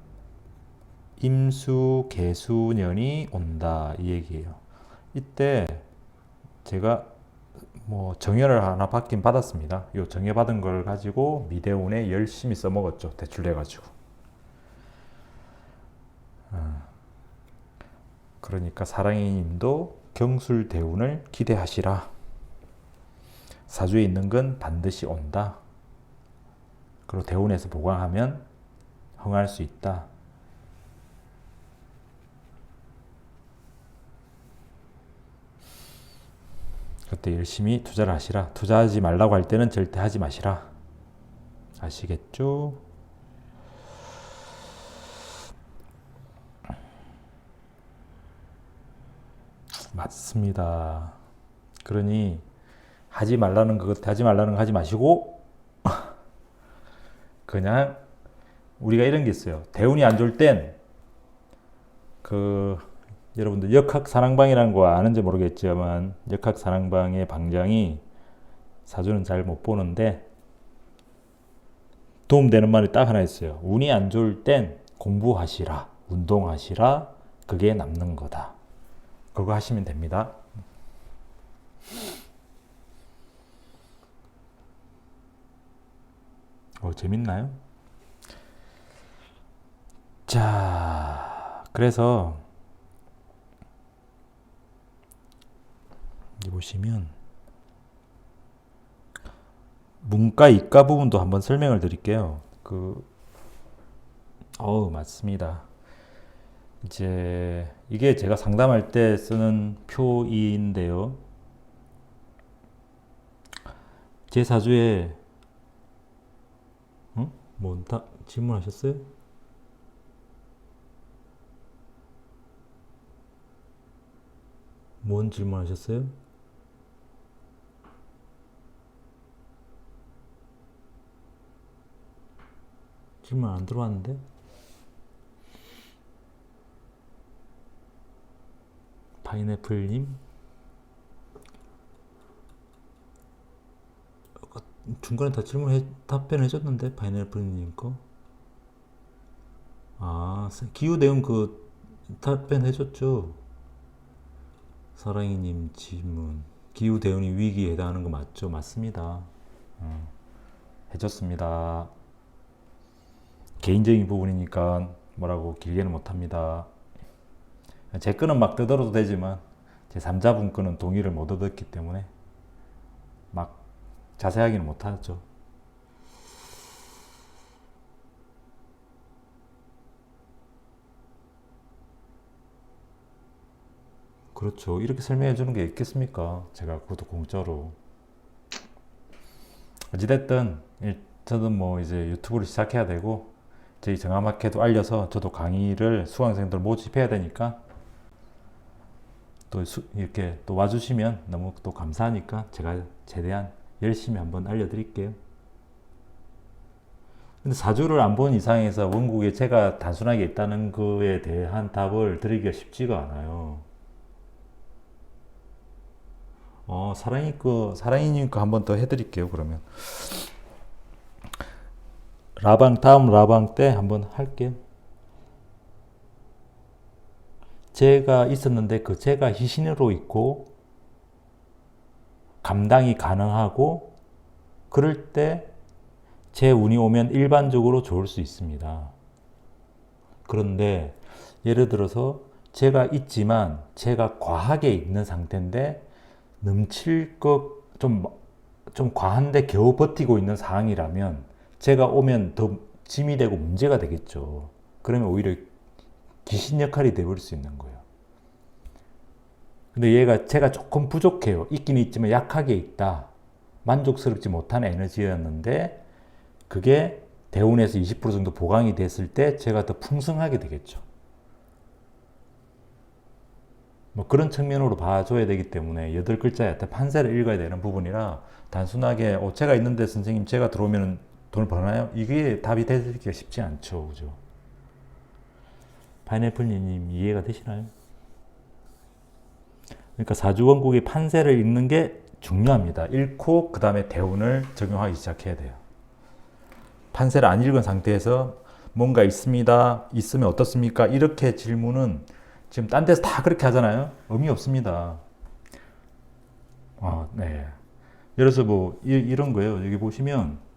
임수, 개수년이 온다 이 얘기예요. 이때 제가 뭐 정열을 하나 받긴 받았습니다. 이 정열 받은 걸 가지고 미대운에 열심히 써먹었죠. 대출 내가지고. 그러니까 사랑이님도 경술 대운을 기대하시라. 사주에 있는 건 반드시 온다. 그리고 대운에서 보강하면 흥할 수 있다. 그때 열심히 투자를 하시라. 투자하지 말라고 할 때는 절대 하지 마시라. 아시겠죠? 맞습니다. 그러니 하지 말라는 거 하지 말라는 거 하지 마시고 그냥 우리가 이런 게 있어요. 대운이 안 좋을 땐 여러분들 역학사랑방이라는 거 아는지 모르겠지만 역학사랑방의 방장이 사주는 잘 못 보는데 도움되는 말이 딱 하나 있어요. 운이 안 좋을 땐 공부하시라, 운동하시라, 그게 남는 거다. 그거 하시면 됩니다. 재밌나요? 자, 그래서 여기 보시면 문과, 이과 부분도 한번 설명을 드릴게요. 맞습니다. 이제 이게 제가 상담할 때 쓰는 표인데요. 제 사주에 질문하셨어요? 뭔 질문하셨어요? 질문 안 들어왔는데? 파인애플님? 중간에 다 답변해줬는데 파인애플님 거? 기후대응 답변해줬죠? 사랑이님 질문 기후대응이 위기에 해당하는 거 맞죠? 맞습니다. 해줬습니다. 개인적인 부분이니까 뭐라고 길게는 못합니다. 제 거는 막 뜯어도 되지만 제 3자분 거는 동의를 못 얻었기 때문에 막 자세하게는 못하죠. 그렇죠. 이렇게 설명해 주는 게 있겠습니까? 제가 그것도 공짜로. 어찌됐든 저는 뭐 이제 유튜브를 시작해야 되고 저희 정화마켓도 알려서 저도 강의를 수강생들 모집해야 되니까 또 이렇게 또 와주시면 너무 또 감사하니까 제가 최대한 열심히 한번 알려드릴게요. 근데 사주를 안 본 이상에서 원국에 제가 단순하게 있다는 거에 대한 답을 드리기가 쉽지가 않아요. 사랑이님 거 한번 더 해드릴게요. 그러면 다음 라방 때 한번 할게요. 제가 있었는데 제가 희신으로 있고 감당이 가능하고 그럴 때 제 운이 오면 일반적으로 좋을 수 있습니다. 그런데 예를 들어서 제가 있지만 제가 과하게 있는 상태인데 넘칠 것 좀 과한데 겨우 버티고 있는 상황이라면 제가 오면 더 짐이 되고 문제가 되겠죠. 그러면 오히려 귀신 역할이 돼버릴 수 있는 거예요. 근데 제가 조금 부족해요. 있긴 있지만 약하게 있다. 만족스럽지 못한 에너지였는데 그게 대운에서 20% 정도 보강이 됐을 때 제가 더 풍성하게 되겠죠. 뭐 그런 측면으로 봐줘야 되기 때문에 8글자의 판세를 읽어야 되는 부분이라 단순하게 제가 있는데 선생님 제가 들어오면 돈을 버나요? 이게 답이 되기가 쉽지 않죠. 그죠? 파인애플님 이해가 되시나요? 그러니까 사주원국의 판세를 읽는 게 중요합니다. 읽고 그 다음에 대운을 적용하기 시작해야 돼요. 판세를 안 읽은 상태에서 뭔가 있습니다. 있으면 어떻습니까? 이렇게 질문은 지금 딴 데서 다 그렇게 하잖아요. 의미 없습니다. 네. 예를 들어서 뭐 이런 거예요. 여기 보시면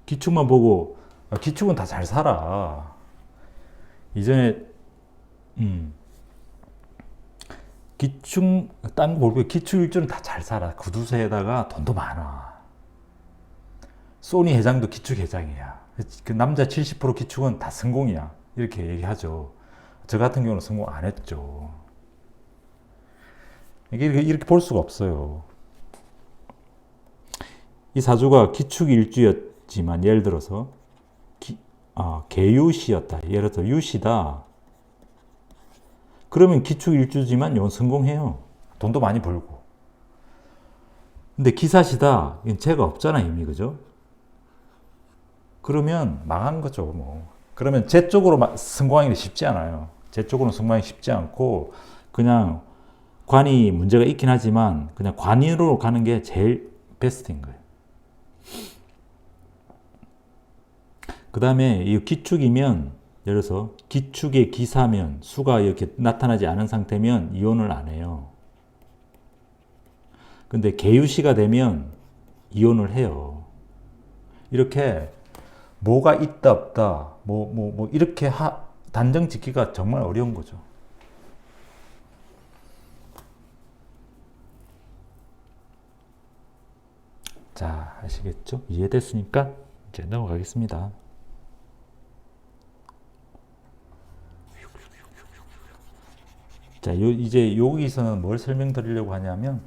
기축만 보고 기축은 다 잘 살아. 이전에 딴 거 모르고 기축 일주는 다 잘 살아. 구두쇠에다가 돈도 많아. 소니 회장도 기축 회장이야. 그 남자 70% 기축은 다 성공이야. 이렇게 얘기하죠. 저 같은 경우는 성공 안 했죠. 이렇게 볼 수가 없어요. 이 사주가 기축 일주였지만 예를 들어서 개유시였다. 예를 들어서 유시다. 그러면 기축 일주지만 이건 성공해요. 돈도 많이 벌고. 근데 기사시다. 이건 죄가 없잖아 이미. 그죠? 그러면 망한 거죠. 뭐. 그러면 제 쪽으로 성공하기 쉽지 않아요. 제 쪽으로는 성공하기 쉽지 않고 그냥 관이 문제가 있긴 하지만 그냥 관으로 가는 게 제일 베스트인 거예요. 그 다음에 이 기축이면 예를 들어서 기축의 기사면 수가 이렇게 나타나지 않은 상태면 이혼을 안 해요. 근데 개유시가 되면 이혼을 해요. 이렇게 뭐가 있다 없다 이렇게 단정 짓기가 정말 어려운 거죠. 자, 아시겠죠? 이해됐으니까 이제 넘어가겠습니다. 자, 이제 여기서는 뭘 설명드리려고 하냐면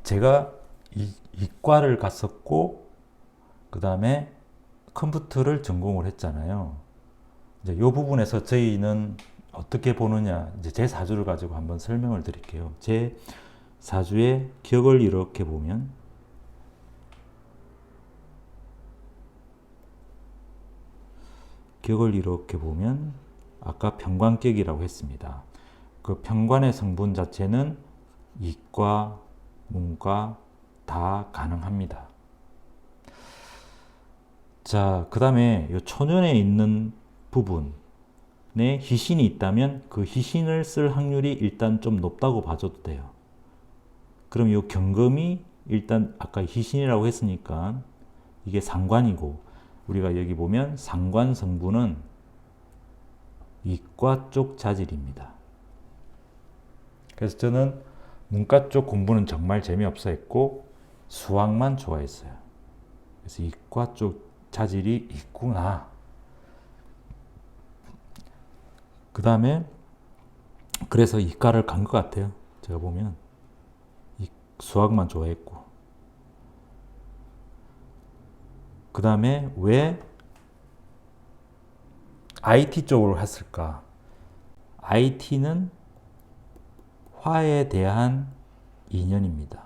제가 이과를 갔었고 그 다음에 컴퓨터를 전공을 했잖아요. 이제 이 부분에서 저희는 어떻게 보느냐, 이제 제 사주를 가지고 한번 설명을 드릴게요. 제 사주의 격을 이렇게 보면 아까 평관격이라고 했습니다. 그 평관의 성분 자체는 이과, 문과 다 가능합니다. 자, 그 다음에 이 초년에 있는 부분에 희신이 있다면 그 희신을 쓸 확률이 일단 좀 높다고 봐줘도 돼요. 그럼 이 경금이 일단 아까 희신이라고 했으니까 이게 상관이고 우리가 여기 보면 상관 성분은 이과 쪽 자질입니다. 그래서 저는 문과 쪽 공부는 정말 재미없어 했고 수학만 좋아했어요. 그래서 이과 쪽 자질이 있구나. 그 다음에 그래서 이과를 간 것 같아요. 제가 보면 수학만 좋아했고 그 다음에 왜 IT 쪽으로 했을까? IT는 화에 대한 인연입니다.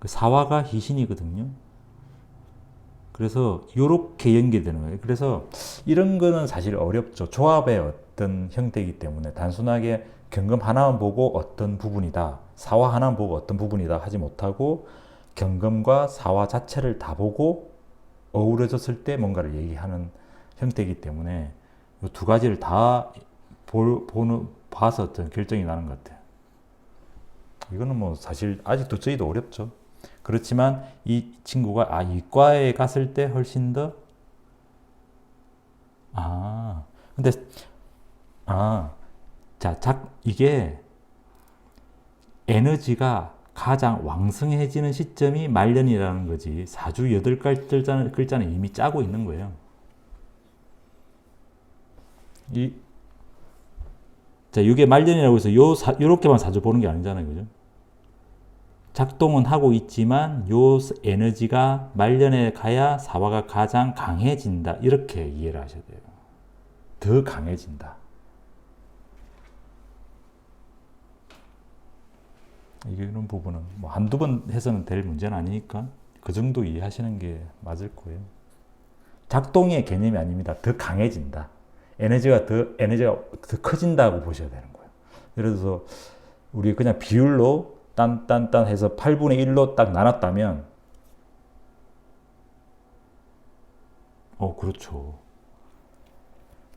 그 사화가 희신이거든요. 그래서 이렇게 연계되는 거예요. 그래서 이런 거는 사실 어렵죠. 조합의 어떤 형태이기 때문에 단순하게 경금 하나만 보고 어떤 부분이다, 사화 하나만 보고 어떤 부분이다 하지 못하고 경금과 사화 자체를 다 보고 어우러졌을 때 뭔가를 얘기하는 형태이기 때문에 이 두 가지를 다 봐서 어떤 결정이 나는 것 같아요. 이거는 뭐 사실 아직도 저희도 어렵죠. 그렇지만 이 친구가 이과에 갔을 때 훨씬 더 근데 이게 에너지가 가장 왕성해지는 시점이 말년이라는 거지. 사주 8글자는 이미 짜고 있는 거예요. 자, 이게 말년이라고 해서 요렇게만 사주 보는 게 아니잖아요. 그죠? 작동은 하고 있지만 요 에너지가 말년에 가야 사화가 가장 강해진다. 이렇게 이해를 하셔야 돼요. 더 강해진다. 이런 부분은 뭐 한두 번 해서는 될 문제는 아니니까 그 정도 이해하시는 게 맞을 거예요. 작동의 개념이 아닙니다. 더 강해진다. 에너지가 더 커진다고 보셔야 되는 거예요. 예를 들어서 우리 그냥 비율로 딴 해서 8분의 1로 딱 나눴다면 그렇죠.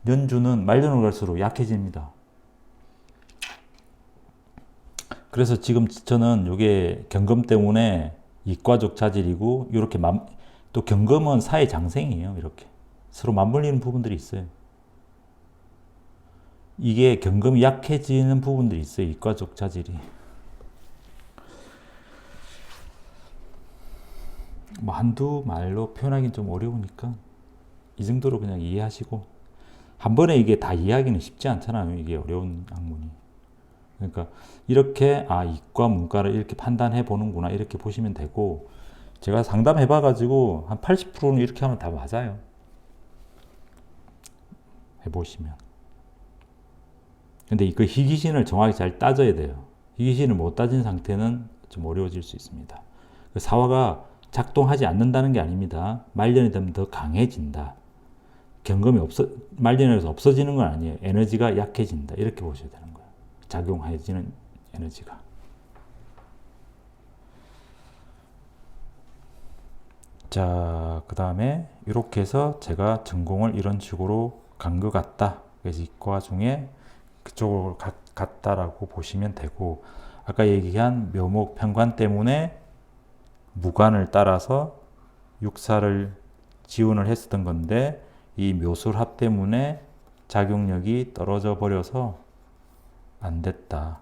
년주는 말년으로 갈수록 약해집니다. 그래서 지금 저는 이게 경금 때문에 이과적 자질이고 이렇게 또 경금은 사회 장생이에요. 이렇게 서로 맞물리는 부분들이 있어요. 이게 경금이 약해지는 부분들이 있어요. 이과적 자질이. 뭐 한두 말로 표현하기는 좀 어려우니까 이 정도로 그냥 이해하시고, 한 번에 이게 다 이해하기는 쉽지 않잖아요. 이게 어려운 학문이. 그러니까 이렇게 이과 문과를 이렇게 판단해 보는구나 이렇게 보시면 되고, 제가 상담해 봐가지고 한 80%는 이렇게 하면 다 맞아요. 해보시면. 근데 그 희귀신을 정확히 잘 따져야 돼요. 희귀신을 못 따진 상태는 좀 어려워질 수 있습니다. 그 사화가 작동하지 않는다는 게 아닙니다. 말년이 되면 더 강해진다. 경금이 말년에서 없어지는 건 아니에요. 에너지가 약해진다. 이렇게 보셔야 되는 거예요. 작용해지는 에너지가. 자, 그 다음에 이렇게 해서 제가 전공을 이런 식으로 간 것 같다. 그래서 이과 중에 그쪽으로 갔다라고 보시면 되고, 아까 얘기한 묘목 편관 때문에 무관을 따라서 육사를 지원을 했었던 건데, 이 묘술합 때문에 작용력이 떨어져 버려서 안 됐다.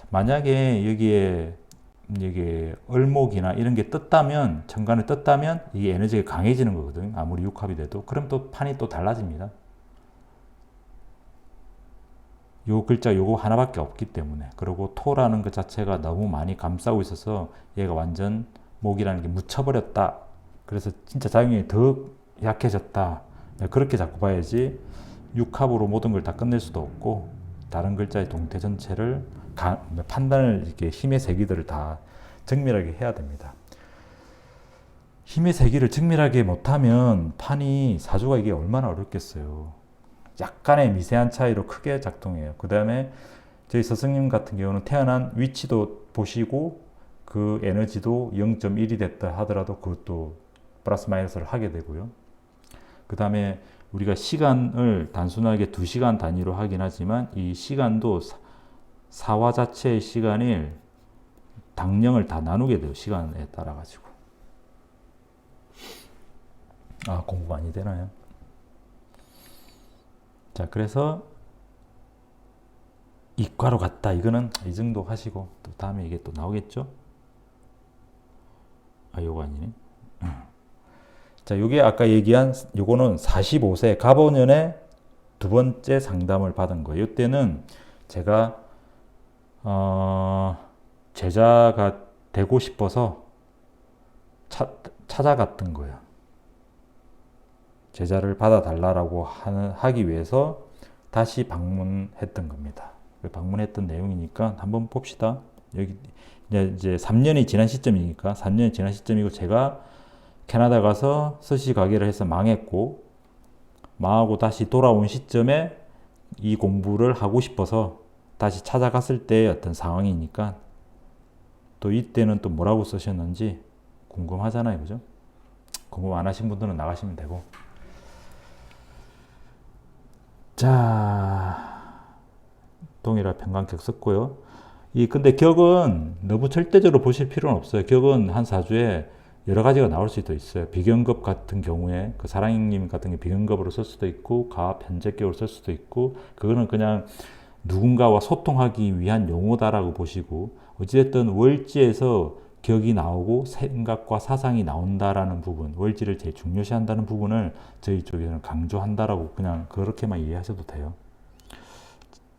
만약에 여기에 을목이나 이런 게 떴다면, 천간에 떴다면 이게 에너지가 강해지는 거거든요. 아무리 육합이 돼도. 그럼 또 판이 또 달라집니다. 요 글자 요거 하나밖에 없기 때문에. 그리고 토라는 것 자체가 너무 많이 감싸고 있어서 얘가 완전 목이라는 게 묻혀버렸다. 그래서 진짜 작용이 더 약해졌다. 그렇게 자꾸 봐야지 육합으로 모든 걸 다 끝낼 수도 없고, 다른 글자의 동태 전체를 판단을 이렇게 힘의 세기들을 다 정밀하게 해야 됩니다. 힘의 세기를 정밀하게 못하면 판이 사주가 이게 얼마나 어렵겠어요. 약간의 미세한 차이로 크게 작동해요. 그 다음에 저희 스승님 같은 경우는 태어난 위치도 보시고 그 에너지도 0.1이 됐다 하더라도 그것도 플러스 마이너스를 하게 되고요. 그 다음에 우리가 시간을 단순하게 2시간 단위로 하긴 하지만 이 시간도 사화 자체의 시간을 당령을 다 나누게 돼요. 시간에 따라 가지고. 공부 많이 되나요? 자, 그래서 이과로 갔다. 이거는 이 정도 하시고 또 다음에 이게 또 나오겠죠? 요거 아니네. 자, 요게 아까 얘기한 요거는 45세 갑오년에 두 번째 상담을 받은 거예요. 이때는 제가 제자가 되고 싶어서 찾아갔던 거예요. 제자를 받아달라고 하기 위해서 다시 방문했던 겁니다. 방문했던 내용이니까 한번 봅시다. 여기 이제 3년이 지난 시점이니까 3년이 지난 시점이고, 제가 캐나다 가서 스시 가게를 해서 망했고, 망하고 다시 돌아온 시점에 이 공부를 하고 싶어서 다시 찾아갔을 때의 어떤 상황이니까, 또 이때는 또 뭐라고 쓰셨는지 궁금하잖아요. 그죠? 궁금 안 하신 분들은 나가시면 되고. 자, 동일화 편관격 썼고요. 근데 격은 너무 절대적으로 보실 필요는 없어요. 격은 한 사주에 여러 가지가 나올 수도 있어요. 비견급 같은 경우에 그 사랑님 같은 게 비견급으로 쓸 수도 있고, 가합 현재격으로 쓸 수도 있고, 그거는 그냥 누군가와 소통하기 위한 용어다라고 보시고, 어찌됐든 월지에서 격이 나오고 생각과 사상이 나온다라는 부분, 월지를 제일 중요시한다는 부분을 저희 쪽에서는 강조한다라고 그냥 그렇게만 이해하셔도 돼요.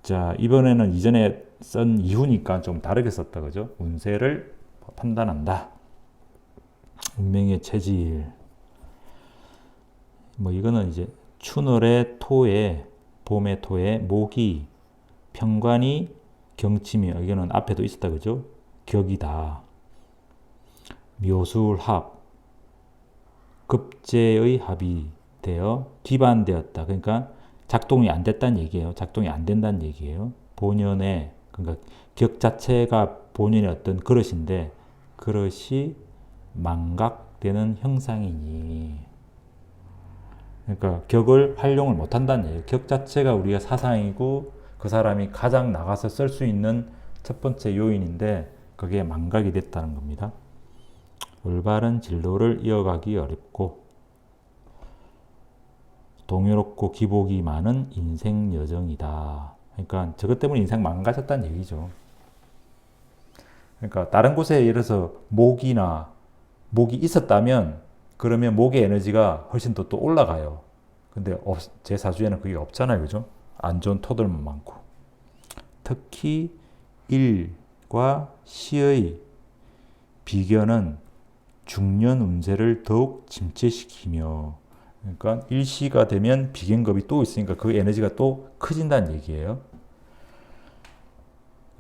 자, 이번에는 이전에 쓴 이후니까 좀 다르게 썼다, 그죠? 운세를 판단한다. 운명의 체질. 뭐 이거는 이제 추월의 토에, 봄의 토에 목이, 편관이 경침이, 이거는 앞에도 있었다, 그죠? 격이다. 묘술합, 급제의 합이 되어 기반되었다. 그러니까 작동이 안 됐다는 얘기예요. 작동이 안 된다는 얘기예요. 본연의, 그러니까 격 자체가 본연의 어떤 그릇인데 그릇이 망각되는 형상이니, 그러니까 격을 활용을 못 한다는 얘기예요. 격 자체가 우리가 사상이고 그 사람이 가장 나가서 쓸 수 있는 첫 번째 요인인데 그게 망각이 됐다는 겁니다. 올바른 진로를 이어가기 어렵고 동요롭고 기복이 많은 인생 여정이다. 그러니까 저것 때문에 인생 망가졌다는 얘기죠. 그러니까 다른 곳에 예를 들어서 목이 있었다면 그러면 목의 에너지가 훨씬 더 또 올라가요. 근데 제 사주에는 그게 없잖아요. 그죠? 안 좋은 토들만 많고. 특히 일과 시의 비견은 중년 운세를 더욱 침체시키며, 그러니까 일시가 되면 비견급이 또 있으니까 그 에너지가 또 커진다는 얘기예요.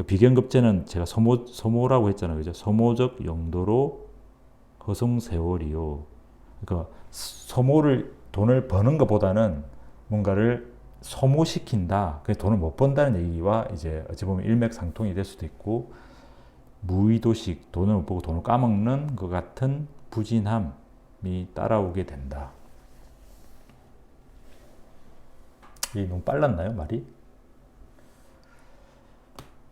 비견급제는 제가 소모라고 했잖아요. 그죠? 소모적 용도로 허송세월이요. 그러니까 소모를 돈을 버는 것보다는 뭔가를 소모시킨다. 그래서 돈을 못 번다는 얘기와 이제 어찌 보면 일맥상통이 될 수도 있고, 무의도식, 돈을 못 보고 돈을 까먹는 것 같은 부진함이 따라오게 된다. 이게 너무 빨랐나요, 말이?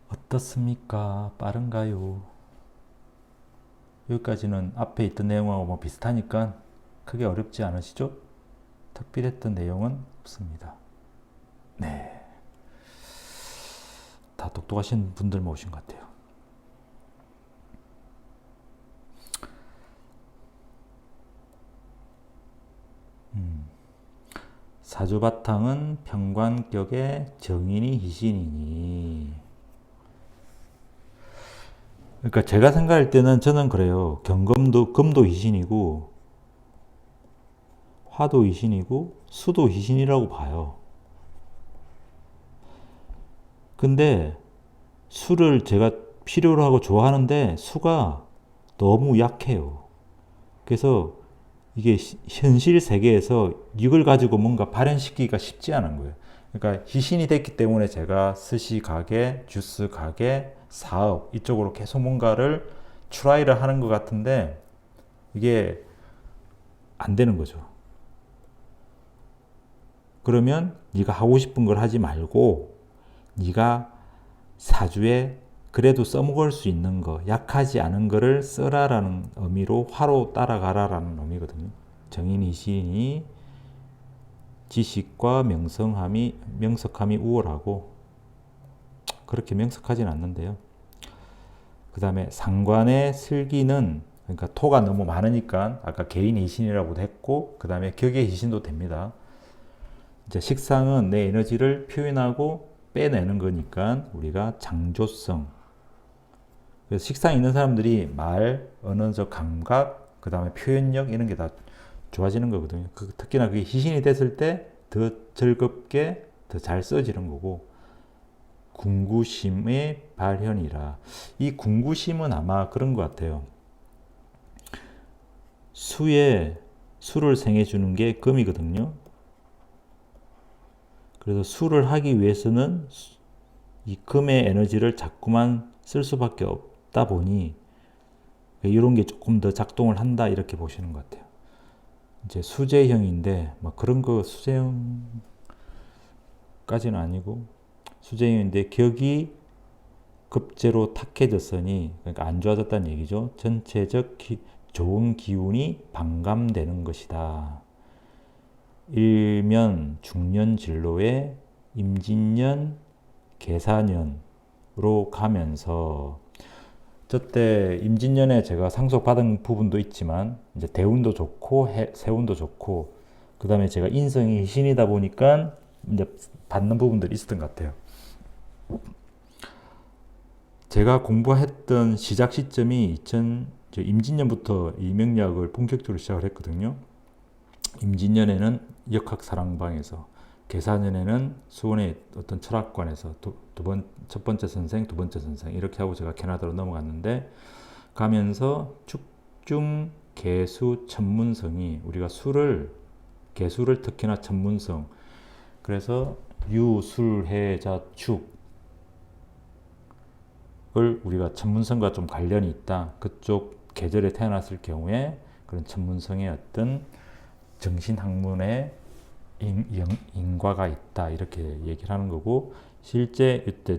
어떻습니까? 빠른가요? 여기까지는 앞에 있던 내용하고 뭐 비슷하니까 크게 어렵지 않으시죠? 특별했던 내용은 없습니다. 네. 다 똑똑하신 분들만 오신 것 같아요. 사주 바탕은 편관격의 정인이 희신이니. 그러니까 제가 생각할 때는 저는 그래요. 금도 희신이고 화도 희신이고 수도 희신이라고 봐요. 근데 수를 제가 필요로 하고 좋아하는데 수가 너무 약해요. 그래서 이게 현실 세계에서 이걸 가지고 뭔가 발현시키기가 쉽지 않은 거예요. 그러니까 희신이 됐기 때문에 제가 스시 가게, 주스 가게, 사업 이쪽으로 계속 뭔가를 트라이를 하는 것 같은데 이게 안 되는 거죠. 그러면 네가 하고 싶은 걸 하지 말고 네가 사주에 그래도 써먹을 수 있는 거, 약하지 않은 거를 써라라는 의미로 화로 따라가라라는 의미거든요. 정인이 시인이 지식과 명석함이 우월하고, 그렇게 명석하진 않는데요. 그 다음에 상관의 슬기는, 그러니까 토가 너무 많으니까 아까 개인 희신이라고도 했고, 그 다음에 격의 희신도 됩니다. 이제 식상은 내 에너지를 표현하고 빼내는 거니까 우리가 장조성. 그래서 식상이 있는 사람들이 말, 언어적 감각, 그 다음에 표현력 이런 게 다 좋아지는 거거든요. 특히나 그게 희신이 됐을 때 더 즐겁게 더 잘 써지는 거고, 궁구심의 발현이라. 이 궁구심은 아마 그런 것 같아요. 수를 생해주는 게 금이거든요. 그래서 수를 하기 위해서는 이 금의 에너지를 자꾸만 쓸 수밖에 없다 보니 이런 게 조금 더 작동을 한다 이렇게 보시는 것 같아요. 이제 수제형인데 뭐 그런 거 수제형까지는 아니고 수제형인데 격이 급제로 탁해졌으니 그러니까 안 좋아졌다는 얘기죠. 전체적 좋은 기운이 반감되는 것이다. 일면 중년 진로에 임진년 계사년으로 가면서 저때 임진년에 제가 상속받은 부분도 있지만 이제 대운도 좋고 세운도 좋고 그 다음에 제가 인성이 신이다 보니까 이제 받는 부분들이 있었던 것 같아요. 제가 공부했던 시작 시점이 임진년부터 이 명리학을 본격적으로 시작을 했거든요. 임진년에는 역학사랑방에서, 계사년에는 수원의 어떤 철학관에서 첫 번째 선생, 두 번째 선생 이렇게 하고 제가 캐나다로 넘어갔는데, 가면서 축중, 계수, 천문성이 우리가 계수를 특히나 천문성, 그래서 유, 술, 해, 자, 축을 우리가 천문성과 좀 관련이 있다. 그쪽 계절에 태어났을 경우에 그런 천문성의 어떤 정신학문의 인과가 있다 이렇게 얘기를 하는 거고, 실제 이때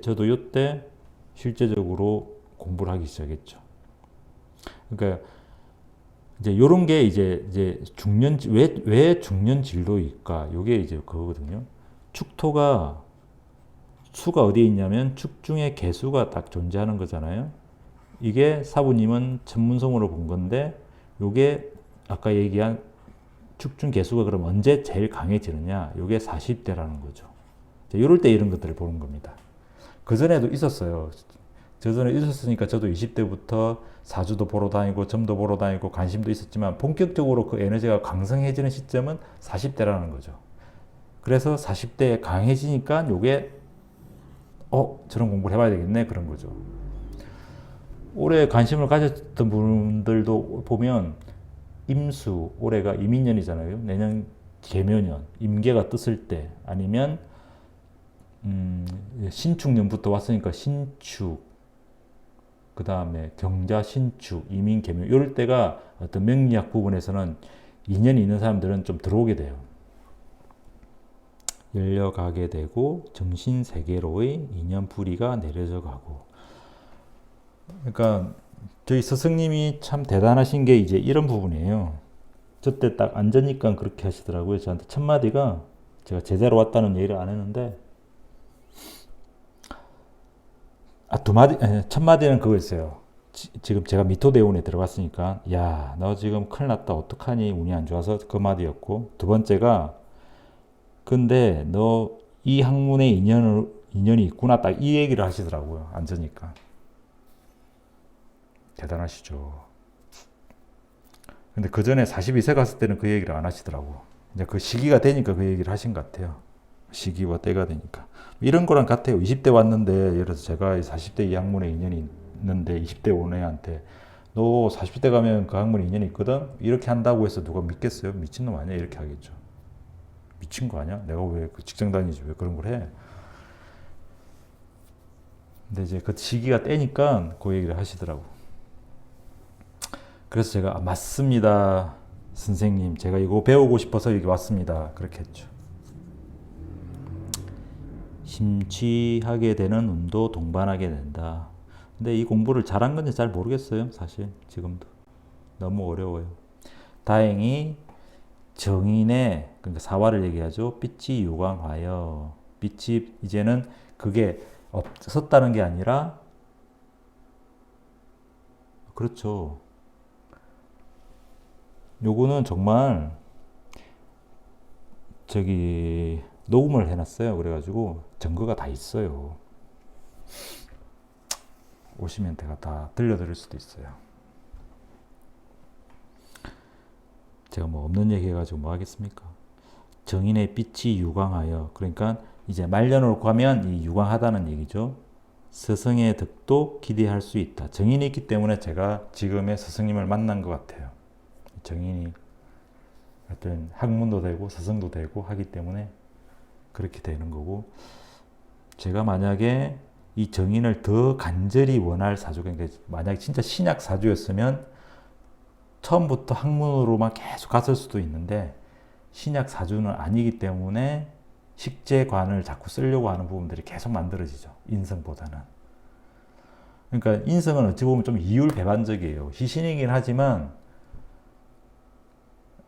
실제적으로 공부를 하기 시작했죠. 그러니까 이제 이런 게 이제 중년, 왜 중년 진로일까? 이게 이제 그거거든요. 축토가 수가 어디에 있냐면 축중에 계수가 딱 존재하는 거잖아요. 이게 사부님은 천문성으로 본 건데, 요게 아까 얘기한 축중 계수가 그럼 언제 제일 강해지느냐? 요게 40대라는 거죠. 이럴 때 이런 것들을 보는 겁니다. 그 전에도 있었어요. 저 전에 있었으니까 저도 20대부터 사주도 보러 다니고 점도 보러 다니고 관심도 있었지만, 본격적으로 그 에너지가 강성해지는 시점은 40대라는 거죠. 그래서 40대에 강해지니까 요게 저런 공부를 해봐야 되겠네 그런 거죠. 올해 관심을 가졌던 분들도 보면 임수, 올해가 이민년이잖아요. 내년 계묘년, 임계가 떴을 때, 아니면 신축년부터 왔으니까 신축, 그 다음에 경자, 신축, 이민, 계묘, 이럴 때가 어떤 명리학 부분에서는 인연이 있는 사람들은 좀 들어오게 돼요. 열려가게 되고 정신세계로의 인연풀이가 내려져 가고. 그러니까 저희 스승님이 참 대단하신 게 이제 이런 부분이에요. 저때 딱 앉으니까 그렇게 하시더라고요. 저한테 첫 마디가, 제가 제자로 왔다는 얘기를 안 했는데, 첫 마디는 그거였어요. 지금 제가 미토대운에 들어갔으니까, 야, 너 지금 큰일 났다. 어떡하니? 운이 안 좋아서, 그 마디였고, 두 번째가, 근데 너 이 학문에 인연이 있구나. 딱 이 얘기를 하시더라고요. 앉으니까. 대단하시죠. 근데 그 전에 42세 갔을 때는 그 얘기를 안 하시더라고. 이제 그 시기가 되니까 그 얘기를 하신 것 같아요. 시기와 때가 되니까. 이런 거랑 같아요. 20대 왔는데, 예를 들어서 제가 40대 이 학문에 인연이 있는데 20대 온 애한테 너 40대 가면 그 학문에 인연이 있거든? 이렇게 한다고 해서 누가 믿겠어요? 미친놈 아니야? 이렇게 하겠죠. 미친 거 아니야? 내가 왜 그 직장 다니지? 왜 그런 걸 해? 근데 이제 그 시기가 때니까 그 얘기를 하시더라고. 그래서 제가 맞습니다. 선생님, 제가 이거 배우고 싶어서 여기 왔습니다. 그렇게 했죠. 심취하게 되는 운도 동반하게 된다. 근데 이 공부를 잘한 건지 잘 모르겠어요. 사실 지금도 너무 어려워요. 다행히 정인의, 그러니까 사화를 얘기하죠. 빛이 유광하여, 빛이 이제는 그게 없었다는 게 아니라, 그렇죠. 요거는 정말 녹음을 해놨어요. 그래가지고 증거가 다 있어요. 오시면 제가 다 들려드릴 수도 있어요. 제가 뭐 없는 얘기 해가지고 뭐 하겠습니까? 정인의 빛이 유광하여, 그러니까 이제 말년으로 가면 이 유광하다는 얘기죠. 스승의 덕도 기대할 수 있다. 정인이 있기 때문에 제가 지금의 스승님을 만난 것 같아요. 정인이 어떤 학문도 되고 스승도 되고 하기 때문에 그렇게 되는 거고, 제가 만약에 이 정인을 더 간절히 원할 사주, 그러니까 만약에 진짜 신약 사주였으면 처음부터 학문으로만 계속 갔을 수도 있는데, 신약 사주는 아니기 때문에 식재관을 자꾸 쓰려고 하는 부분들이 계속 만들어지죠. 인성보다는. 그러니까 인성은 어찌 보면 좀 이율배반적이에요. 희신이긴 하지만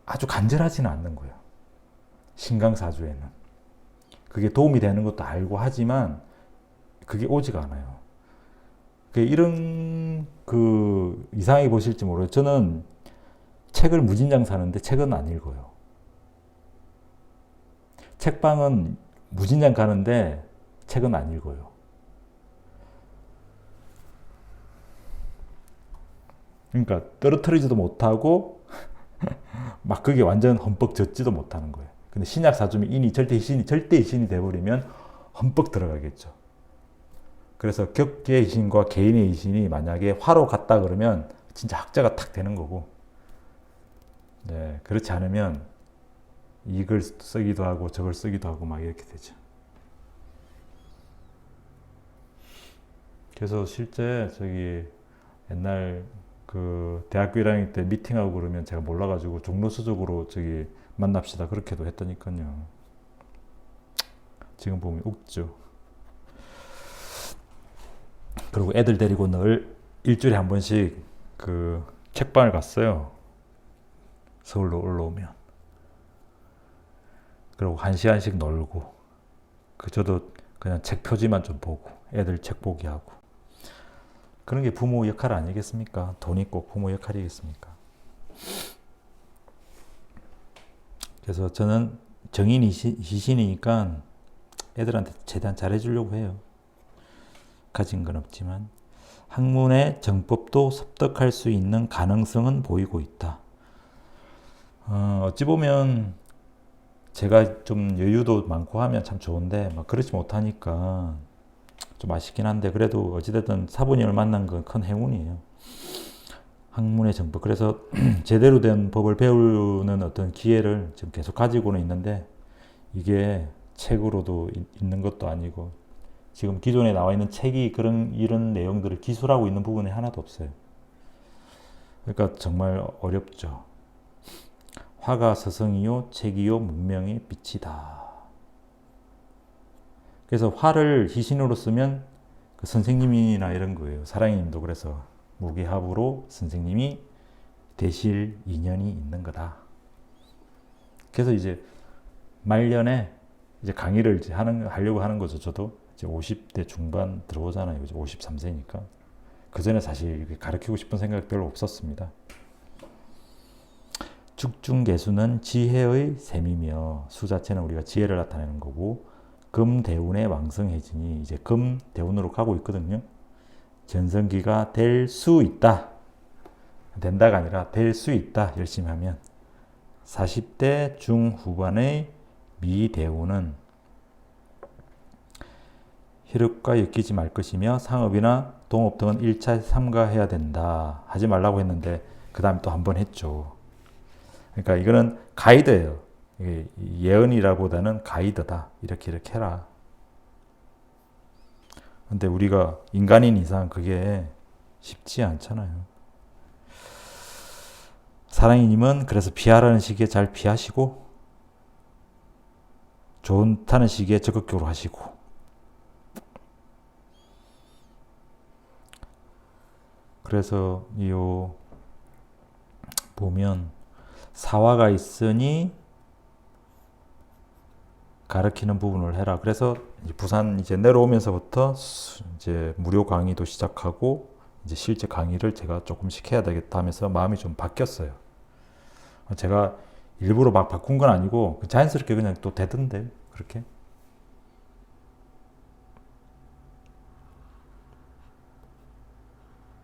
아주 간절하지는 않는 거예요. 신강사주에는. 그게 도움이 되는 것도 알고 하지만 그게 오지가 않아요. 이런 이상하게 보실지 모르겠어요. 저는 책을 무진장 사는데 책은 안 읽어요. 책방은 무진장 가는데 책은 안 읽어요. 그러니까 떨어뜨리지도 못하고 막 그게 완전 흠뻑 젖지도 못하는 거예요. 근데 신약 사주면 인이 절대 이신이 돼버리면 흠뻑 들어가겠죠. 그래서 격계의 이신과 개인의 이신이 만약에 화로 갔다 그러면 진짜 학자가 탁 되는 거고, 네, 그렇지 않으면 이걸 쓰기도 하고 저걸 쓰기도 하고 막 이렇게 되죠. 그래서 실제 저기 옛날 대학교 1학년 때 미팅하고 그러면 제가 몰라가지고 종로수적으로 저기 만납시다 그렇게도 했더니까요. 지금 보면 웃죠. 그리고 애들 데리고 늘 일주일에 한 번씩 책방을 갔어요. 서울로 올라오면. 그리고 1시간씩 놀고, 저도 그냥 책 표지만 좀 보고, 애들 책 보기 하고. 그런 게 부모 역할 아니겠습니까? 돈이 꼭 부모 역할이겠습니까? 그래서 저는 정인이 시신이니까 애들한테 최대한 잘해주려고 해요. 가진 건 없지만. 학문의 정법도 습득할 수 있는 가능성은 보이고 있다. 어찌 보면 제가 좀 여유도 많고 하면 참 좋은데 막 그렇지 못하니까 좀 아쉽긴 한데, 그래도 어찌됐든 사부님을 만난 건 큰 행운이에요. 학문의 정법. 그래서 제대로 된 법을 배우는 어떤 기회를 지금 계속 가지고는 있는데, 이게 책으로도 있는 것도 아니고 지금 기존에 나와 있는 책이 이런 내용들을 기술하고 있는 부분이 하나도 없어요. 그러니까 정말 어렵죠. 화가 서성이요 책이요 문명의 빛이다. 그래서 화를 희신으로 쓰면 선생님이나 이런 거예요. 사랑님도 그래서 무게합으로 선생님이 되실 인연이 있는 거다. 그래서 이제 말년에 이제 강의를 이제 하려고 하는 거죠. 저도 이제 50대 중반 들어오잖아요. 이제 53세니까. 그 전에 사실 가르치고 싶은 생각 별로 없었습니다. 축중개수는 지혜의 셈이며, 수 자체는 우리가 지혜를 나타내는 거고, 금대운의 왕성해지니 이제 금대운으로 가고 있거든요. 전성기가 될 수 있다. 된다가 아니라 될 수 있다. 열심히 하면. 40대 중후반의 미대운은 혈육과 엮이지 말 것이며 상업이나 동업 등은 1차 삼가해야 된다. 하지 말라고 했는데 그 다음에 또 한 번 했죠. 그러니까 이거는 가이드예요. 예언이라보다는 가이드다. 이렇게 해라. 근데 우리가 인간인 이상 그게 쉽지 않잖아요. 사랑이님은 그래서 피하라는 시기에 잘 피하시고, 좋다는 시기에 적극적으로 하시고, 그래서 보면 사화가 있으니 가르치는 부분을 해라. 그래서 부산 이제 내려오면서부터 이제 무료 강의도 시작하고, 이제 실제 강의를 제가 조금씩 해야 되겠다 하면서 마음이 좀 바뀌었어요. 제가 일부러 막 바꾼 건 아니고 자연스럽게 그냥 또 되던데 그렇게.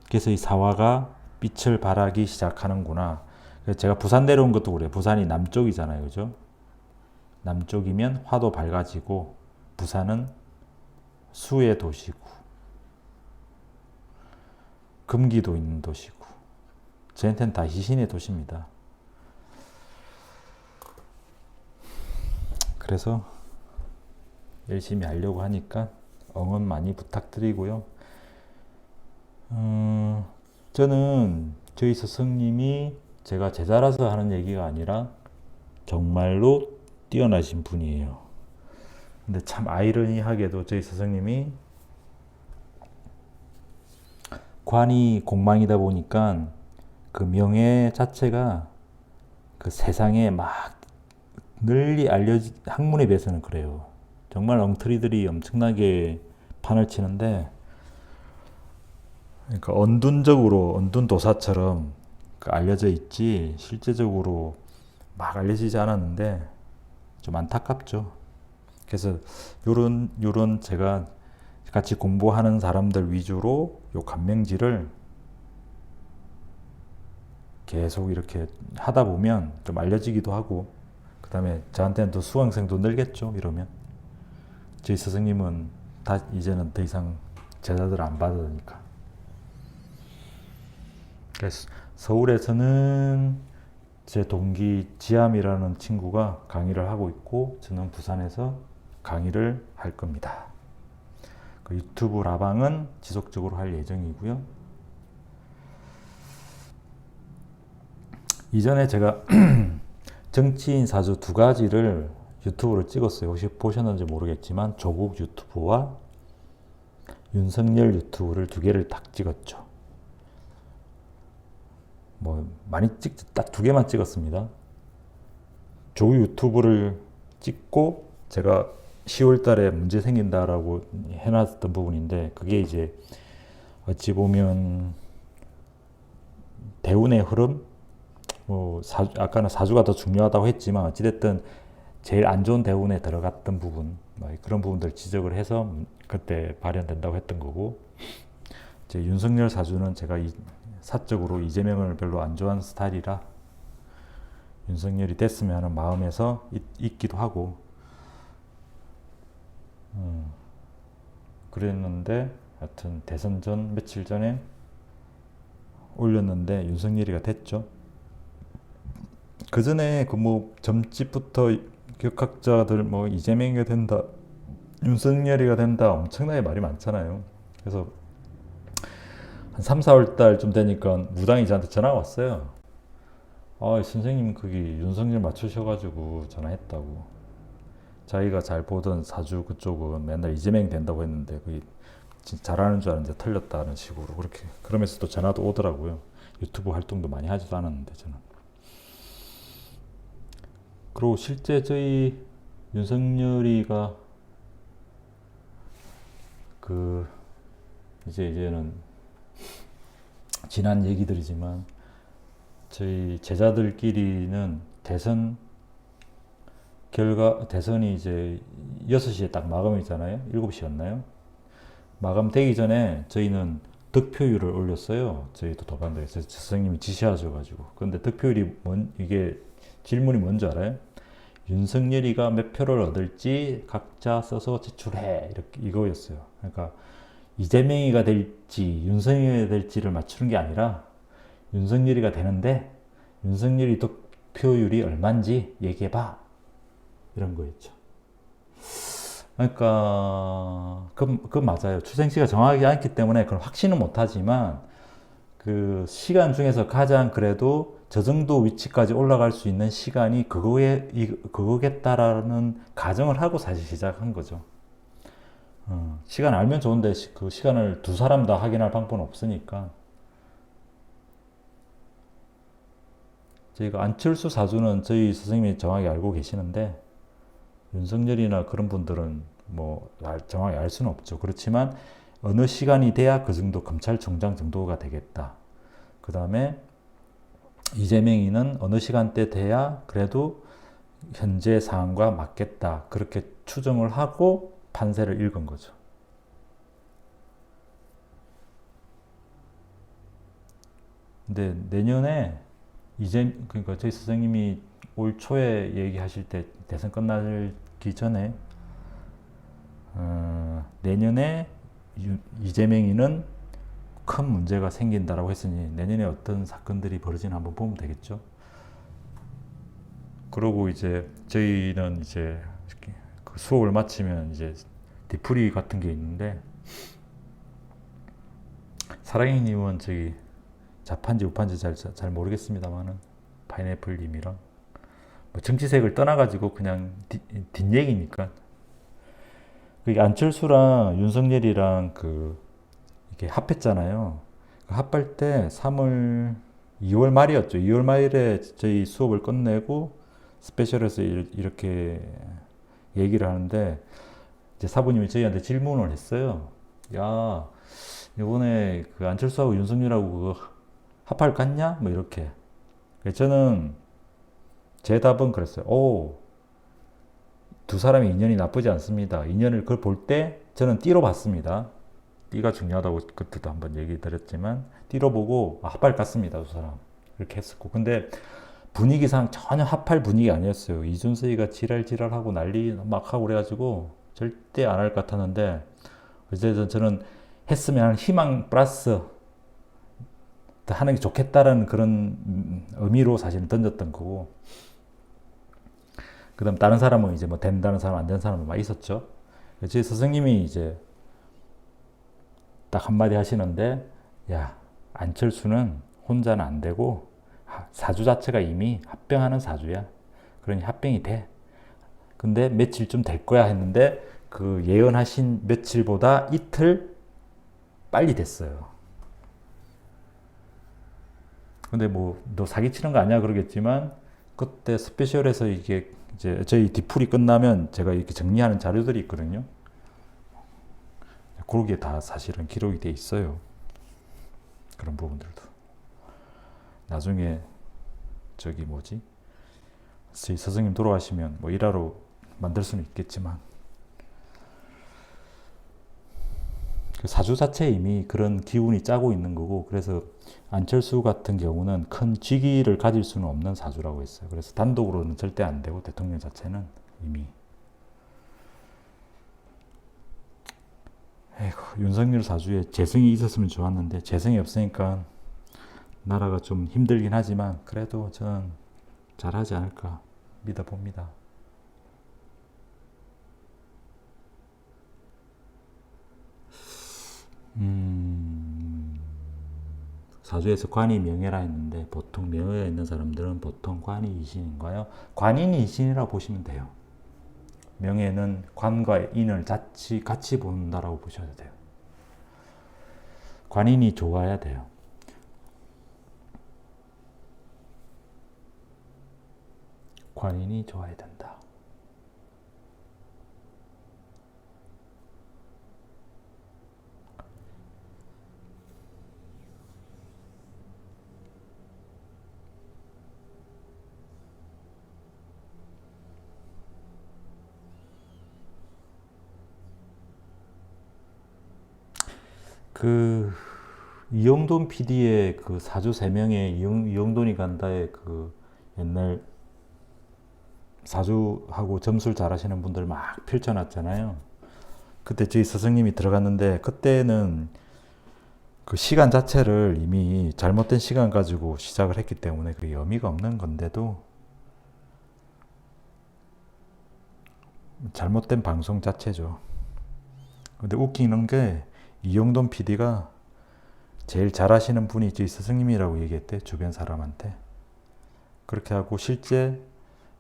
그래서 이 사화가 빛을 발하기 시작하는구나. 그래서 제가 부산 내려온 것도 그래요. 부산이 남쪽이잖아요, 그죠? 남쪽이면 화도 밝아지고, 부산은 수의 도시고 금기도 있는 도시고, 저한테는 다 희신의 도시입니다. 그래서 열심히 하려고 하니까 응원 많이 부탁드리고요. 저는 저희 스승님이 제가 제자라서 하는 얘기가 아니라 정말로 뛰어나신 분이에요. 근데 참 아이러니하게도 저희 스승님이 관이 공망이다 보니까 그 명예 자체가 그 세상에 막 널리 알려진, 학문에 비해서는 그래요. 정말 엉터리들이 엄청나게 판을 치는데, 그러니까 언둔적으로 언둔도사처럼 알려져 있지 실제적으로 막 알려지지 않았는데 좀 안타깝죠. 그래서 요런 제가 같이 공부하는 사람들 위주로 요 간명지를 계속 이렇게 하다 보면 좀 알려지기도 하고, 그 다음에 저한테는 또 수강생도 늘겠죠. 이러면 저희 스승님은 다 이제는 더 이상 제자들 안 받으니까. 그래서 서울에서는 제 동기 지암이라는 친구가 강의를 하고 있고, 저는 부산에서 강의를 할 겁니다. 그 유튜브 라방은 지속적으로 할 예정이고요. 이전에 제가 정치인 사주 두 가지를 유튜브로 찍었어요. 혹시 보셨는지 모르겠지만 조국 유튜브와 윤석열 유튜브를 두 개를 딱 찍었죠. 뭐 많이 딱 두 개만 찍었습니다. 조국 유튜브를 찍고 제가 10월 달에 문제 생긴다라고 해놨던 부분인데, 그게 이제 어찌 보면 대운의 흐름, 아까는 사주가 더 중요하다고 했지만 어찌됐든 제일 안 좋은 대운에 들어갔던 부분, 그런 부분들 지적을 해서 그때 발현된다고 했던 거고, 이제 윤석열 사주는 제가 사적으로 이재명을 별로 안 좋아하는 스타일이라 윤석열이 됐으면 하는 마음에서 있기도 하고, 그랬는데 하여튼 대선 전 며칠 전에 올렸는데 윤석열이가 됐죠. 그 전에 그 뭐 점집부터 격학자들 뭐 이재명이가 된다, 윤석열이가 된다, 엄청나게 말이 많잖아요. 그래서 한 3, 4월 달쯤 되니까 무당이 저한테 전화가 왔어요. 선생님 거기 윤석열 맞추셔가지고 전화했다고. 자기가 잘 보던 사주 그쪽은 맨날 이재명 된다고 했는데 그게 잘하는 줄 알았는데 틀렸다는 식으로 그렇게, 그러면서 또 전화도 오더라고요. 유튜브 활동도 많이 하지도 않았는데 저는. 그리고 실제 저희 윤석열이가 이제는 지난 얘기들이지만 저희 제자들끼리는 대선이 이제 6시에 딱 마감이잖아요. 7시였나요? 마감되기 전에 저희는 득표율을 올렸어요. 저희도 도반도에서 스승님이 지시하셔가지고. 근데 득표율이 이게 질문이 뭔지 알아요? 윤석열이가 몇 표를 얻을지 각자 써서 제출해, 이렇게 이거였어요. 그러니까 이재명이가 될지 윤석열이 될지를 맞추는 게 아니라 윤석열이가 되는데 윤석열이 득표율이 얼마인지 얘기해봐, 이런 거였죠. 그러니까 그 맞아요. 출생시가 정확하지 않기 때문에 그건 확신은 못하지만 그 시간 중에서 가장 그래도 저 정도 위치까지 올라갈 수 있는 시간이 그거겠다라는 가정을 하고 사실 시작한 거죠. 시간 알면 좋은데 그 시간을 두 사람 다 확인할 방법은 없으니까. 저희가 안철수 사주는 저희 선생님이 정확히 알고 계시는데 윤석열이나 그런 분들은 뭐 정확히 알 수는 없죠. 그렇지만 어느 시간이 돼야 그 정도 검찰총장 정도가 되겠다. 그 다음에 이재명이는 어느 시간대 돼야 그래도 현재 상황과 맞겠다. 그렇게 추정을 하고 판세를 읽은 거죠. 근데 내년에 그러니까 저희 선생님이 올 초에 얘기하실 때 대선 끝나기 전에 내년에 이재명이는 큰 문제가 생긴다라고 했으니 내년에 어떤 사건들이 벌어지나 한번 보면 되겠죠. 그러고 이제 저희는 이제 그 수업을 마치면 이제 디프리 같은 게 있는데, 사랑이님은 저기 좌판지 우판지 잘 모르겠습니다만은 파인애플님이랑 뭐 정치색을 떠나가지고 그냥 뒷얘기니까, 그게 안철수랑 윤석열이랑 이렇게 합했잖아요. 합할 때 2월 말이었죠. 2월 말에 저희 수업을 끝내고 스페셜에서 이렇게 얘기를 하는데, 이제 사부님이 저희한테 질문을 했어요. 야, 이번에 그 안철수하고 윤석열하고 그거 합할 같냐? 뭐 이렇게. 저는 제 답은 그랬어요. 오, 두 사람의 인연이 나쁘지 않습니다. 인연을 그걸 볼 때 저는 띠로 봤습니다. 띠가 중요하다고 그때도 한번 얘기 드렸지만 띠로 보고 합할 같습니다. 두 사람. 이렇게 했었고. 근데 분위기상 전혀 합할 분위기 아니었어요. 이준석이가 지랄하고 난리 막 하고 그래가지고 절대 안 할 것 같았는데 어쨌든 저는 했으면 하는 희망 플러스 하는 게 좋겠다라는 그런 의미로 사실은 던졌던 거고, 그 다음 다른 사람은 이제 뭐 된다는 사람 안 되는 사람은 막 있었죠. 제 스승님이 이제 딱 한마디 하시는데, 야, 안철수는 혼자는 안 되고 사주 자체가 이미 합병하는 사주야. 그러니 합병이 돼. 근데 며칠쯤 될 거야 했는데 그 예언하신 며칠보다 이틀 빨리 됐어요. 근데 뭐 너 사기치는 거 아니야 그러겠지만 그때 스페셜에서 이게 이제 저희 디풀이 끝나면 제가 이렇게 정리하는 자료들이 있거든요. 거기에 다 사실은 기록이 돼 있어요. 그런 부분들도. 나중에 저기 뭐지? 저희 스승님 돌아가시면 뭐 일화로 만들 수는 있겠지만 그 사주 자체에 이미 그런 기운이 짜고 있는 거고, 그래서 안철수 같은 경우는 큰 직위를 가질 수는 없는 사주라고 했어요. 그래서 단독으로는 절대 안 되고 대통령 자체는 이미. 에이구, 윤석열 사주에 재성이 있었으면 좋았는데 재성이 없으니까 나라가 좀 힘들긴 하지만 그래도 저는 잘하지 않을까 믿어봅니다. 사주에서 관이 명예라 했는데 보통 명예가 있는 사람들은 보통 관이 이신인가요? 관인이 이신이라고 보시면 돼요. 명예는 관과 인을 같이 본다라고 보셔야 돼요. 관인이 좋아야 돼요. 관인이 좋아야 된다. 그 이영돈 PD의 그 사주 세 명에 이영돈이 간다의 그 옛날 사주하고 점수를 잘하시는 분들 막 펼쳐놨잖아요. 그때 저희 스승님이 들어갔는데 그때는 그 시간 자체를 이미 잘못된 시간 가지고 시작을 했기 때문에 그게 의미가 없는 건데도 잘못된 방송 자체죠. 근데 웃기는 게 이영돈 PD가 제일 잘하시는 분이 저희 스승님이라고 얘기했대, 주변 사람한테. 그렇게 하고 실제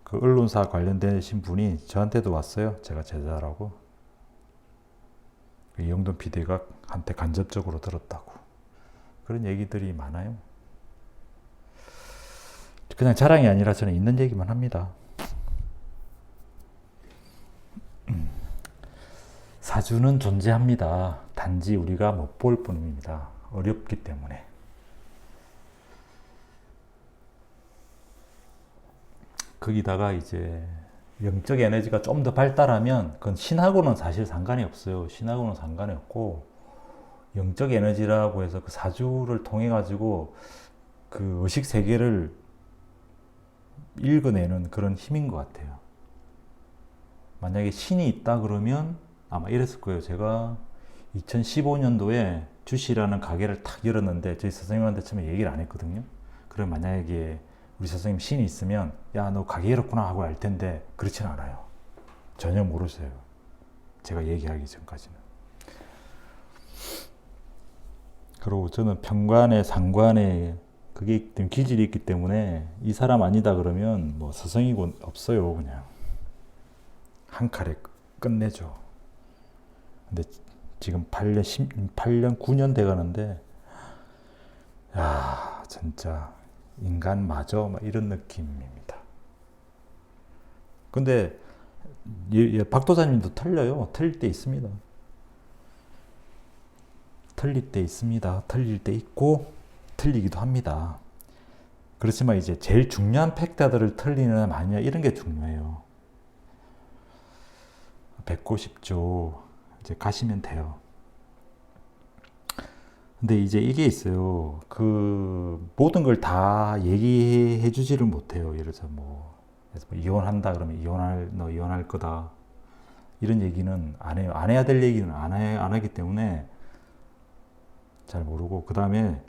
그 언론사 관련되신 분이 저한테도 왔어요. 제가 제자라고. 이영돈 PD가 한테 간접적으로 들었다고. 그런 얘기들이 많아요. 그냥 자랑이 아니라 저는 있는 얘기만 합니다. 사주는 존재합니다. 단지 우리가 못 볼 뿐입니다. 어렵기 때문에. 거기다가 이제 영적 에너지가 좀 더 발달하면 그건 신하고는 사실 상관이 없어요. 신하고는 상관이 없고 영적 에너지라고 해서 그 사주를 통해 가지고 그 의식 세계를 읽어내는 그런 힘인 것 같아요. 만약에 신이 있다 그러면 아마 이랬을 거예요. 제가 2015년도에 주시라는 가게를 탁 열었는데 저희 선생님한테 처음에 얘기를 안 했거든요. 그럼 만약에 우리 선생님 신이 있으면 야, 너 가게 열었구나 하고 알 텐데 그렇진 않아요. 전혀 모르세요. 제가 얘기하기 전까지는. 그리고 저는 평관에 상관에 그게 기질이 있기 때문에 이 사람 아니다 그러면 뭐 스승이고 없어요. 그냥 한 칼에 끝내죠. 근데 지금 8년 9년 돼 가는데 야, 진짜 인간 맞아? 막 이런 느낌입니다. 근데 박도사님도 틀려요. 틀릴 때 있습니다. 틀릴 때 있습니다. 틀릴 때 있고 틀리기도 합니다. 그렇지만 이제 제일 중요한 팩트들을 틀리느냐 마느냐 이런 게 중요해요. 뵙고 싶죠. 이제 가시면 돼요. 근데 이제 이게 있어요. 그 모든 걸 다 얘기해 주지를 못해요. 예를 들어서 뭐 이혼한다 그러면 너 이혼할 거다. 이런 얘기는 안 해요. 안 해야 될 얘기는 안 하기 때문에 잘 모르고, 그 다음에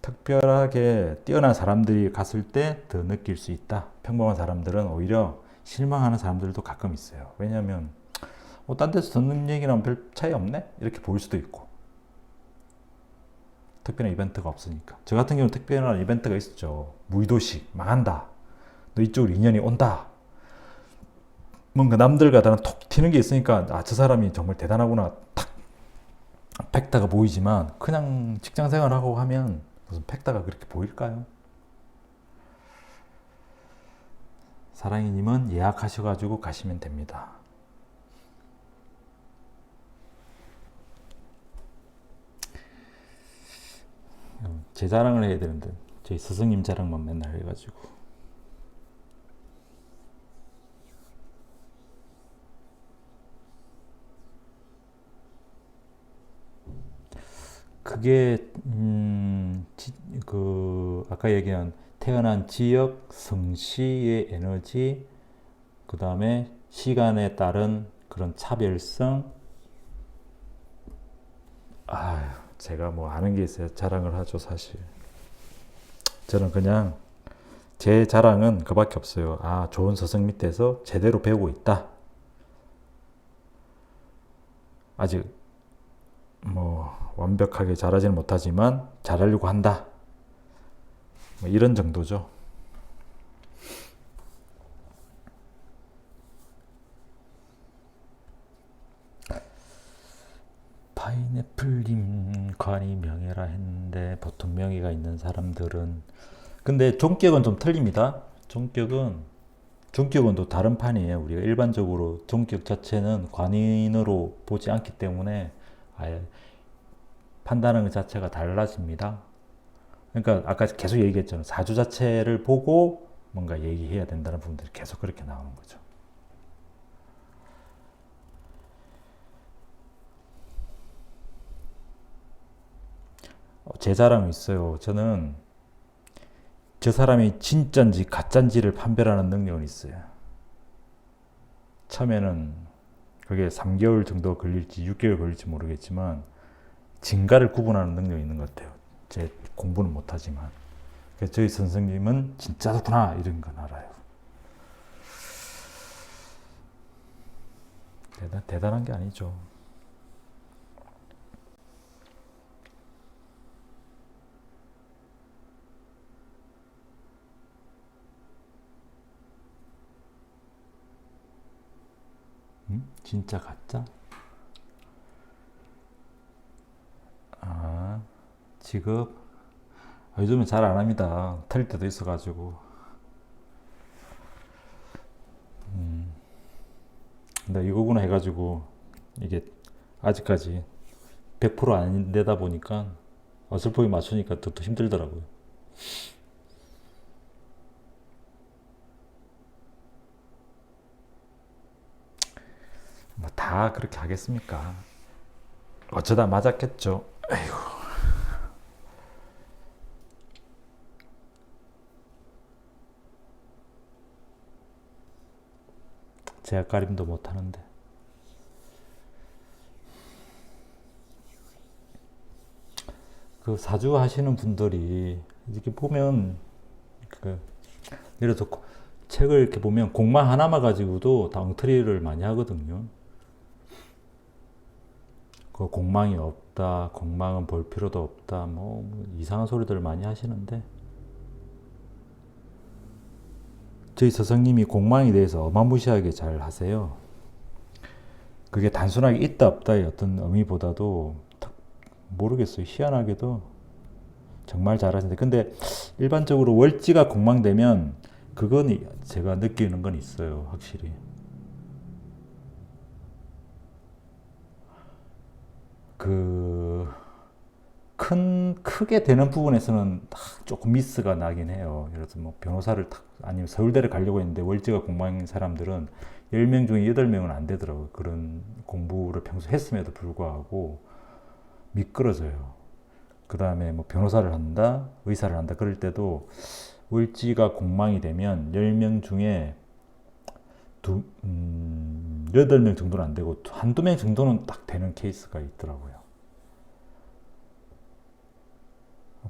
특별하게 뛰어난 사람들이 갔을 때 더 느낄 수 있다. 평범한 사람들은 오히려 실망하는 사람들도 가끔 있어요. 왜냐하면 딴 데서 듣는 얘기랑 별 차이 없네? 이렇게 보일 수도 있고, 특별한 이벤트가 없으니까. 저 같은 경우는 특별한 이벤트가 있었죠. 무의도식 망한다. 너 이쪽으로 인연이 온다. 뭔가 남들과 다른 톡 튀는 게 있으니까 저 사람이 정말 대단하구나 탁 팩타가 보이지만, 그냥 직장 생활하고 하면 무슨 팩타가 그렇게 보일까요? 사랑이님은 예약하셔가지고 가시면 됩니다. 제 자랑을 해야 되는데 저희 스승님 자랑만 맨날 해가지고. 그게 그 아까 얘기한 태어난 지역, 성씨의 에너지, 그 다음에 시간에 따른 그런 차별성. 제가 뭐 아는 게 있어야 자랑을 하죠. 사실 저는 그냥 제 자랑은 그밖에 없어요. 좋은 스승 밑에서 제대로 배우고 있다. 아직 뭐 완벽하게 잘하지는 못하지만 잘하려고 한다. 뭐 이런 정도죠. 파인애플님 관이 명예라 했는데 보통 명예가 있는 사람들은, 근데 종격은 좀 틀립니다. 종격은 또 다른 판이에요. 우리가 일반적으로 종격 자체는 관인으로 보지 않기 때문에 아예 판단하는 것 자체가 달라집니다. 그러니까 아까 계속 얘기했잖아요. 사주 자체를 보고 뭔가 얘기해야 된다는 부분들이 계속 그렇게 나오는 거죠. 제 자랑은 있어요. 저는 저 사람이 진짠지 가짠지를 판별하는 능력은 있어요. 처음에는 그게 3개월 정도 걸릴지 6개월 걸릴지 모르겠지만 진가를 구분하는 능력이 있는 것 같아요. 제 공부는 못하지만. 그래서 저희 선생님은 진짜구나 이런 건 알아요. 대단한 게 아니죠. 진짜 가짜? 직업? 요즘은 잘 안 합니다. 틀릴 때도 있어가지고. 근데 이거구나 해가지고 이게 아직까지 100%안 되다 보니까 어설프게 맞추니까 더 힘들더라고요. 뭐 다 그렇게 하겠습니까? 어쩌다 맞았겠죠. 에이구. 제약가림도 못하는데. 그 사주 하시는 분들이 이렇게 보면 그 예를 들어 책을 이렇게 보면 공만 하나만 가지고도 다 엉터리를 많이 하거든요. 그 공망이 없다, 공망은 볼 필요도 없다, 뭐 이상한 소리들 많이 하시는데, 저희 스승님이 공망에 대해서 어마무시하게 잘 하세요. 그게 단순하게 있다 없다의 어떤 의미보다도 모르겠어요. 희한하게도 정말 잘하시는데, 근데 일반적으로 월지가 공망되면 그건 제가 느끼는 건 있어요. 확실히 그 크게 되는 부분에서는 조금 미스가 나긴 해요. 예를 들어서 뭐 변호사를 아니면 서울대를 가려고 했는데 월지가 공방인 사람들은 10명 중에 8명은 안 되더라고요. 그런 공부를 평소 했음에도 불구하고 미끄러져요. 그 다음에 뭐 변호사를 한다, 의사를 한다 그럴 때도 월지가 공망이 되면 10명 중에 8명 정도는 안 되고 한두 명 정도는 딱 되는 케이스가 있더라고요.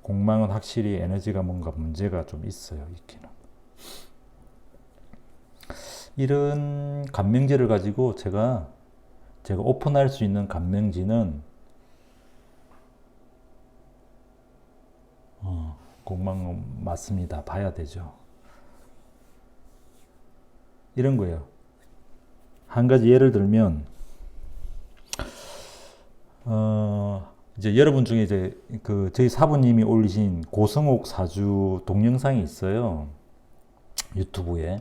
공망은 확실히 에너지가 뭔가 문제가 좀 있어요, 있기는. 이런 간명지를 가지고 제가 오픈할 수 있는 간명지는 공망 맞습니다. 봐야 되죠. 이런 거예요. 한 가지 예를 들면 이제 여러분 중에 이제 그 저희 사부님이 올리신 고성옥 사주 동영상이 있어요. 유튜브에.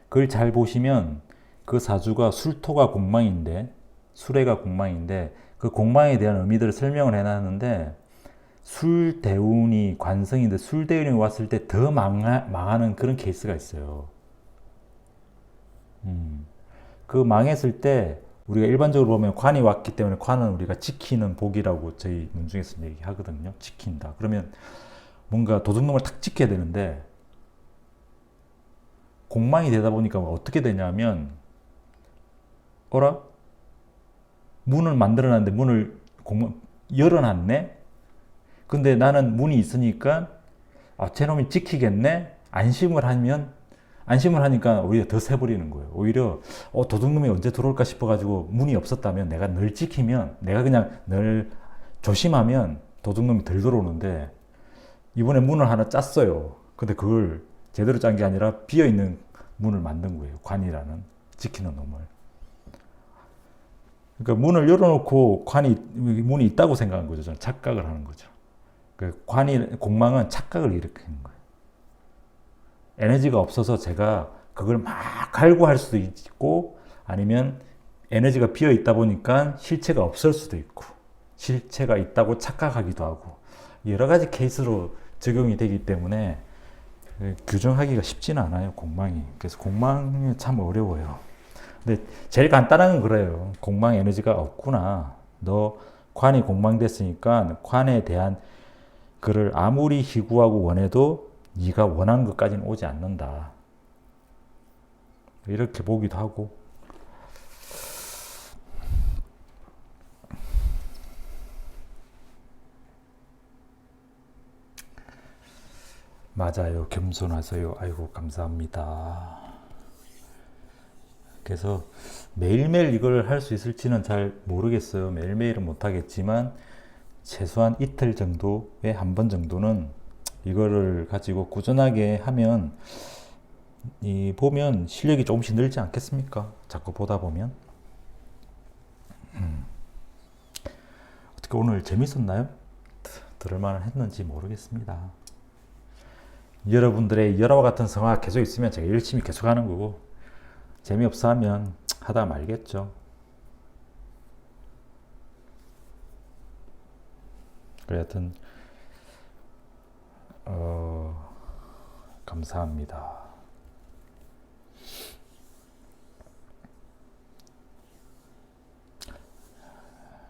그걸 잘 보시면 그 사주가 술토가 공망인데 수레가 공망인데 그 공망에 대한 의미들을 설명을 해놨는데 술대운이 관성인데 술대운이 왔을 때 더 망하는 그런 케이스가 있어요. 그 망했을 때 우리가 일반적으로 보면 관이 왔기 때문에 관은 우리가 지키는 복이라고 저희 문중에서 얘기하거든요. 지킨다. 그러면 뭔가 도둑놈을 탁 지켜야 되는데 공망이 되다 보니까 어떻게 되냐면 어라? 문을 만들어놨는데 문을 열어놨네? 근데 나는 문이 있으니까 쟤놈이 지키겠네? 안심을 하니까 오히려 더 세버리는 거예요. 오히려 도둑놈이 언제 들어올까 싶어가지고 문이 없었다면 내가 늘 지키면 내가 그냥 늘 조심하면 도둑놈이 덜 들어오는데 이번에 문을 하나 짰어요. 근데 그걸 제대로 짠 게 아니라 비어있는 문을 만든 거예요. 관이라는 지키는 놈을. 그러니까 문을 열어놓고 문이 있다고 생각한 거죠. 저는 착각을 하는 거죠. 그 공망은 착각을 일으키는 거예요. 에너지가 없어서 제가 그걸 막 갈구할 수도 있고 아니면 에너지가 비어 있다 보니까 실체가 없을 수도 있고 실체가 있다고 착각하기도 하고 여러 가지 케이스로 적용이 되기 때문에 규정하기가 쉽지는 않아요, 공망이. 그래서 공망이 참 어려워요. 근데 제일 간단한 건 그래요. 공망 에너지가 없구나. 너 관이 공망됐으니까 관에 대한 그를 아무리 희구하고 원해도 네가 원하는 것까지는 오지 않는다. 이렇게 보기도 하고. 맞아요. 겸손하세요. 아이고 감사합니다. 그래서 매일매일 이걸 할 수 있을지는 잘 모르겠어요. 매일매일은 못하겠지만 최소한 이틀 정도에 한 번 정도는 이거를 가지고 꾸준하게 하면 보면 실력이 조금씩 늘지 않겠습니까? 자꾸 보다 보면. 어떻게 오늘 재밌었나요? 들을만 했는지 모르겠습니다. 여러분들의 열화와 같은 성화가 계속 있으면 제가 열심히 계속 하는 거고 재미없어 하면 하다 말겠죠. 그래 하여튼 감사합니다.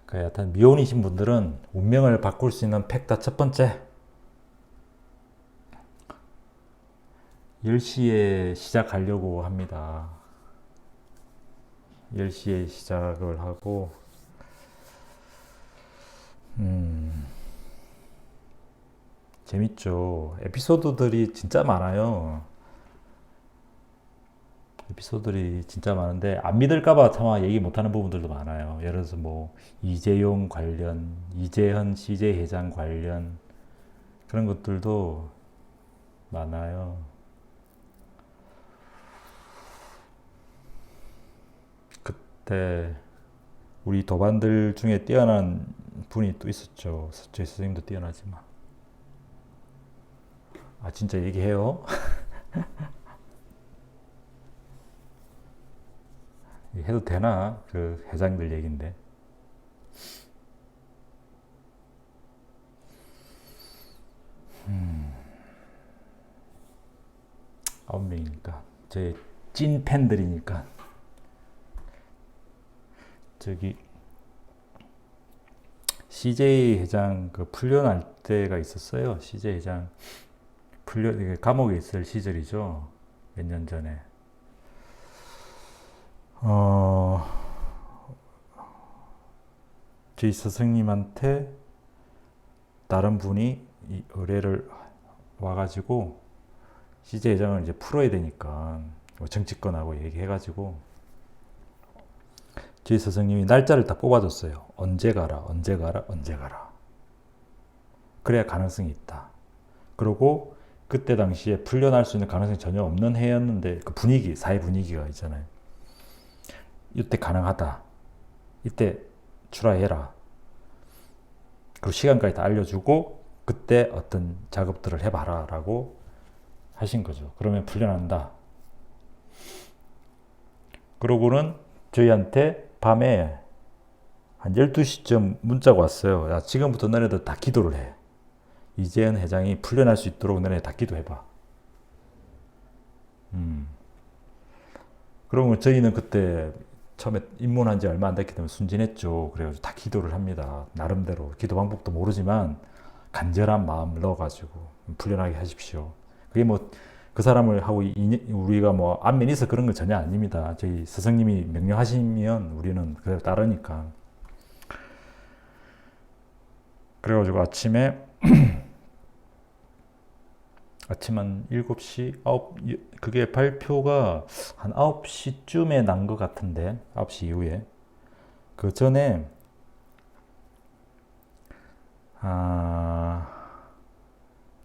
그래 하여튼 미혼이신 분들은 운명을 바꿀 수 있는 팩터 첫 번째 10시에 시작하려고 합니다. 10시에 시작을 하고 재밌죠. 에피소드들이 진짜 많아요. 에피소드들이 진짜 많은데 안 믿을까봐 차마 얘기 못하는 부분들도 많아요. 예를 들어서 뭐 이재용 관련, 이재현 CJ 회장 관련 그런 것들도 많아요. 그때 우리 도반들 중에 뛰어난 분이 또 있었죠. 저희 선생님도 뛰어나지만. 진짜 얘기해요? 해도 되나? 그 회장들 얘긴데. 9명이니까 제 찐 팬들이니까. 저기 CJ 회장 그 풀려날 때가 있었어요. CJ 회장 감옥에 있을 시절이죠. 몇 년 전에. 저희 스승님한테 다른 분이 이 의뢰를 와가지고 CJ 회장을 이제 풀어야 되니까 정치권하고 얘기해가지고 저희 스승님이 날짜를 딱 뽑아줬어요. 언제 가라, 언제 가라, 언제 가라. 그래야 가능성이 있다. 그리고 그때 당시에 풀려날 수 있는 가능성이 전혀 없는 해였는데 그 분위기, 사회 분위기가 있잖아요. 이때 가능하다. 이때 출하해라. 그리고 시간까지 다 알려주고 그때 어떤 작업들을 해봐라 라고 하신 거죠. 그러면 풀려난다. 그러고는 저희한테 밤에 한 12시쯤 문자가 왔어요. 야, 지금부터 너네들 다 기도를 해. 이재현 회장이 풀려날 수 있도록 너네 다 기도해봐. 그러면 저희는 그때 처음에 입문한 지 얼마 안 됐기 때문에 순진했죠. 그래가지고 다 기도를 합니다. 나름대로 기도 방법도 모르지만 간절한 마음을 넣어가지고 풀려나게 하십시오. 그게 뭐 그 사람을 하고 우리가 뭐 안면이 있어 그런 건 전혀 아닙니다. 저희 스승님이 명령하시면 우리는 그대로 따르니까. 그래가지고 아침에 아침 한 7시, 그게 발표가 한 9시쯤에 난 것 같은데, 9시 이후에. 그 전에,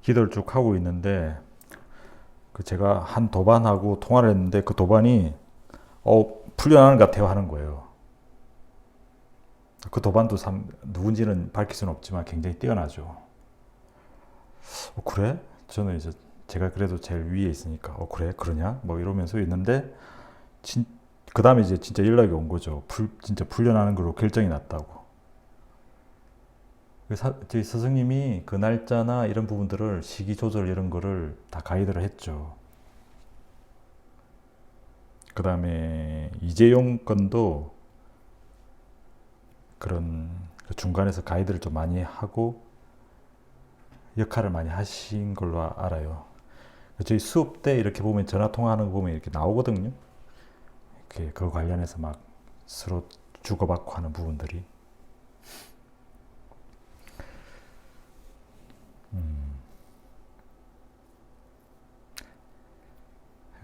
기도를 쭉 하고 있는데, 제가 한 도반하고 통화를 했는데, 그 도반이, 풀려나는 것 같아요 하는 거예요. 그 도반도 누군지는 밝힐 수는 없지만 굉장히 뛰어나죠. 그래? 저는 이제 제가 그래도 제일 위에 있으니까 그래? 그러냐? 뭐 이러면서 있는데 그 다음에 이제 진짜 연락이 온 거죠. 진짜 풀려나는 걸로 결정이 났다고. 저희 스승님이 그 날짜나 이런 부분들을 시기 조절 이런 거를 다 가이드를 했죠. 그 다음에 이재용 건도 그런 중간에서 가이드를 좀 많이 하고 역할을 많이 하신 걸로 알아요. 저희 수업 때 이렇게 보면 전화 통화하는 거 보면 이렇게 나오거든요. 이렇게 그거 관련해서 막 서로 주고받고 하는 부분들이.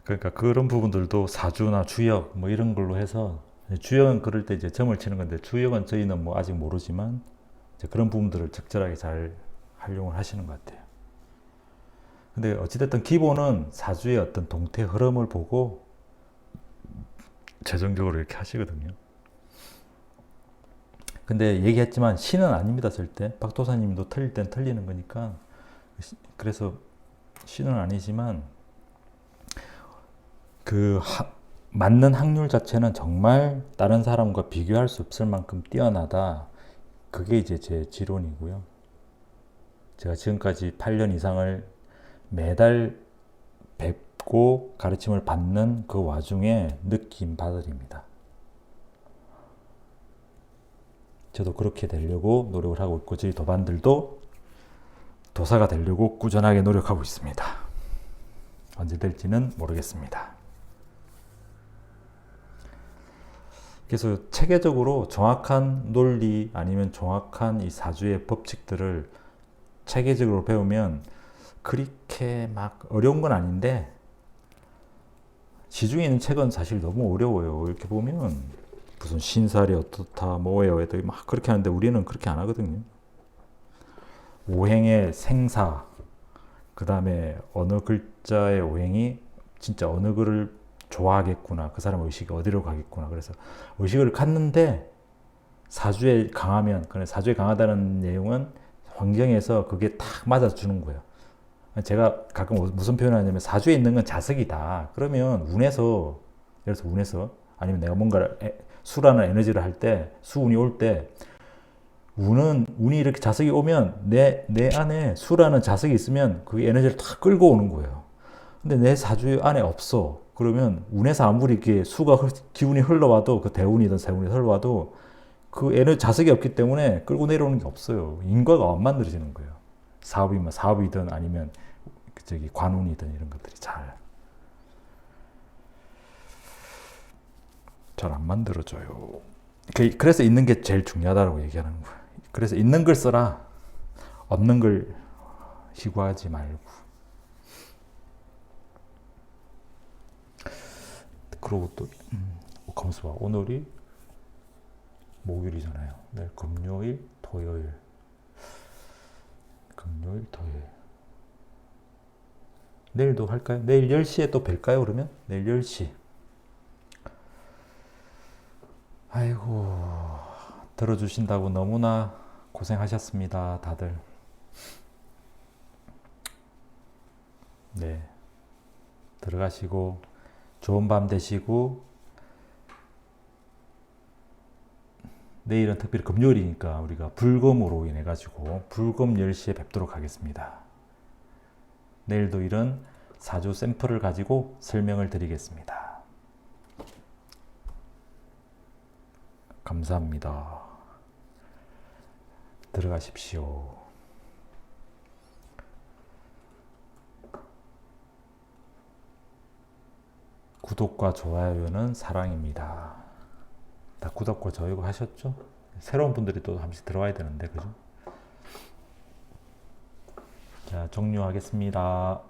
그러니까 그런 부분들도 사주나 주역 뭐 이런 걸로 해서 주역은 그럴 때 이제 점을 치는 건데 주역은 저희는 뭐 아직 모르지만 이제 그런 부분들을 적절하게 잘 활용을 하시는 것 같아요. 근데 어찌됐든 기본은 사주의 어떤 동태 흐름을 보고 최종적으로 이렇게 하시거든요. 근데 얘기했지만 신은 아닙니다, 절대. 박도사님도 틀릴 땐 틀리는 거니까. 그래서 신은 아니지만 맞는 확률 자체는 정말 다른 사람과 비교할 수 없을 만큼 뛰어나다. 그게 이제 제 지론이고요. 제가 지금까지 8년 이상을 매달 뵙고 가르침을 받는 그 와중에 느낀 바들입니다. 저도 그렇게 되려고 노력을 하고 있고 저희 도반들도 도사가 되려고 꾸준하게 노력하고 있습니다. 언제 될지는 모르겠습니다. 그래서 체계적으로 정확한 논리 아니면 정확한 이 사주의 법칙들을 체계적으로 배우면 그렇게 막 어려운 건 아닌데 시중에 있는 책은 사실 너무 어려워요. 이렇게 보면 무슨 신살이 어떻다 뭐예요 막 그렇게 하는데 우리는 그렇게 안 하거든요. 오행의 생사 그 다음에 어느 글자의 오행이 진짜 어느 글을 좋아하겠구나. 그 사람 의식이 어디로 가겠구나. 그래서 의식을 갖는데 사주에 강하면, 사주에 강하다는 내용은 환경에서 그게 딱 맞아주는 거예요. 제가 가끔 무슨 표현을 하냐면 사주에 있는 건 자석이다. 그러면 운에서, 예를 들어서 운에서 아니면 내가 뭔가를 수라는 에너지를 할 때, 수운이 올 때 운이 이렇게 자석이 오면 내 안에 수라는 자석이 있으면 그 에너지를 다 끌고 오는 거예요. 근데 내 사주 안에 없어. 그러면 운에서 아무리 이렇게 기운이 흘러와도 그 대운이든 세운이 흘러와도 그 애는 자석이 없기 때문에 끌고 내려오는 게 없어요. 인과가 안 만들어지는 거예요. 사업이면 사업이든 아니면 저기 관운이든 이런 것들이 잘 안 만들어져요. 그래서 있는 게 제일 중요하다고 얘기하는 거예요. 그래서 있는 걸 써라. 없는 걸 희구하지 말고. 그러고 또 가만있어 봐. 오늘이 목요일이잖아요. 내일 금요일, 토요일. 금요일, 토요일. 내일도 할까요? 내일 10시에 또 뵐까요, 그러면? 내일 10시. 아이고, 들어주신다고 너무나 고생하셨습니다, 다들. 네. 들어가시고, 좋은 밤 되시고, 내일은 특별히 금요일이니까 우리가 불금으로 인해 가지고 불금 10시에 뵙도록 하겠습니다. 내일도 이런 사주 샘플을 가지고 설명을 드리겠습니다. 감사합니다. 들어가십시오. 구독과 좋아요는 사랑입니다. 다 구독과 좋아요 하셨죠? 새로운 분들이 또 한 번씩 들어와야 되는데, 그죠? 자, 종료하겠습니다.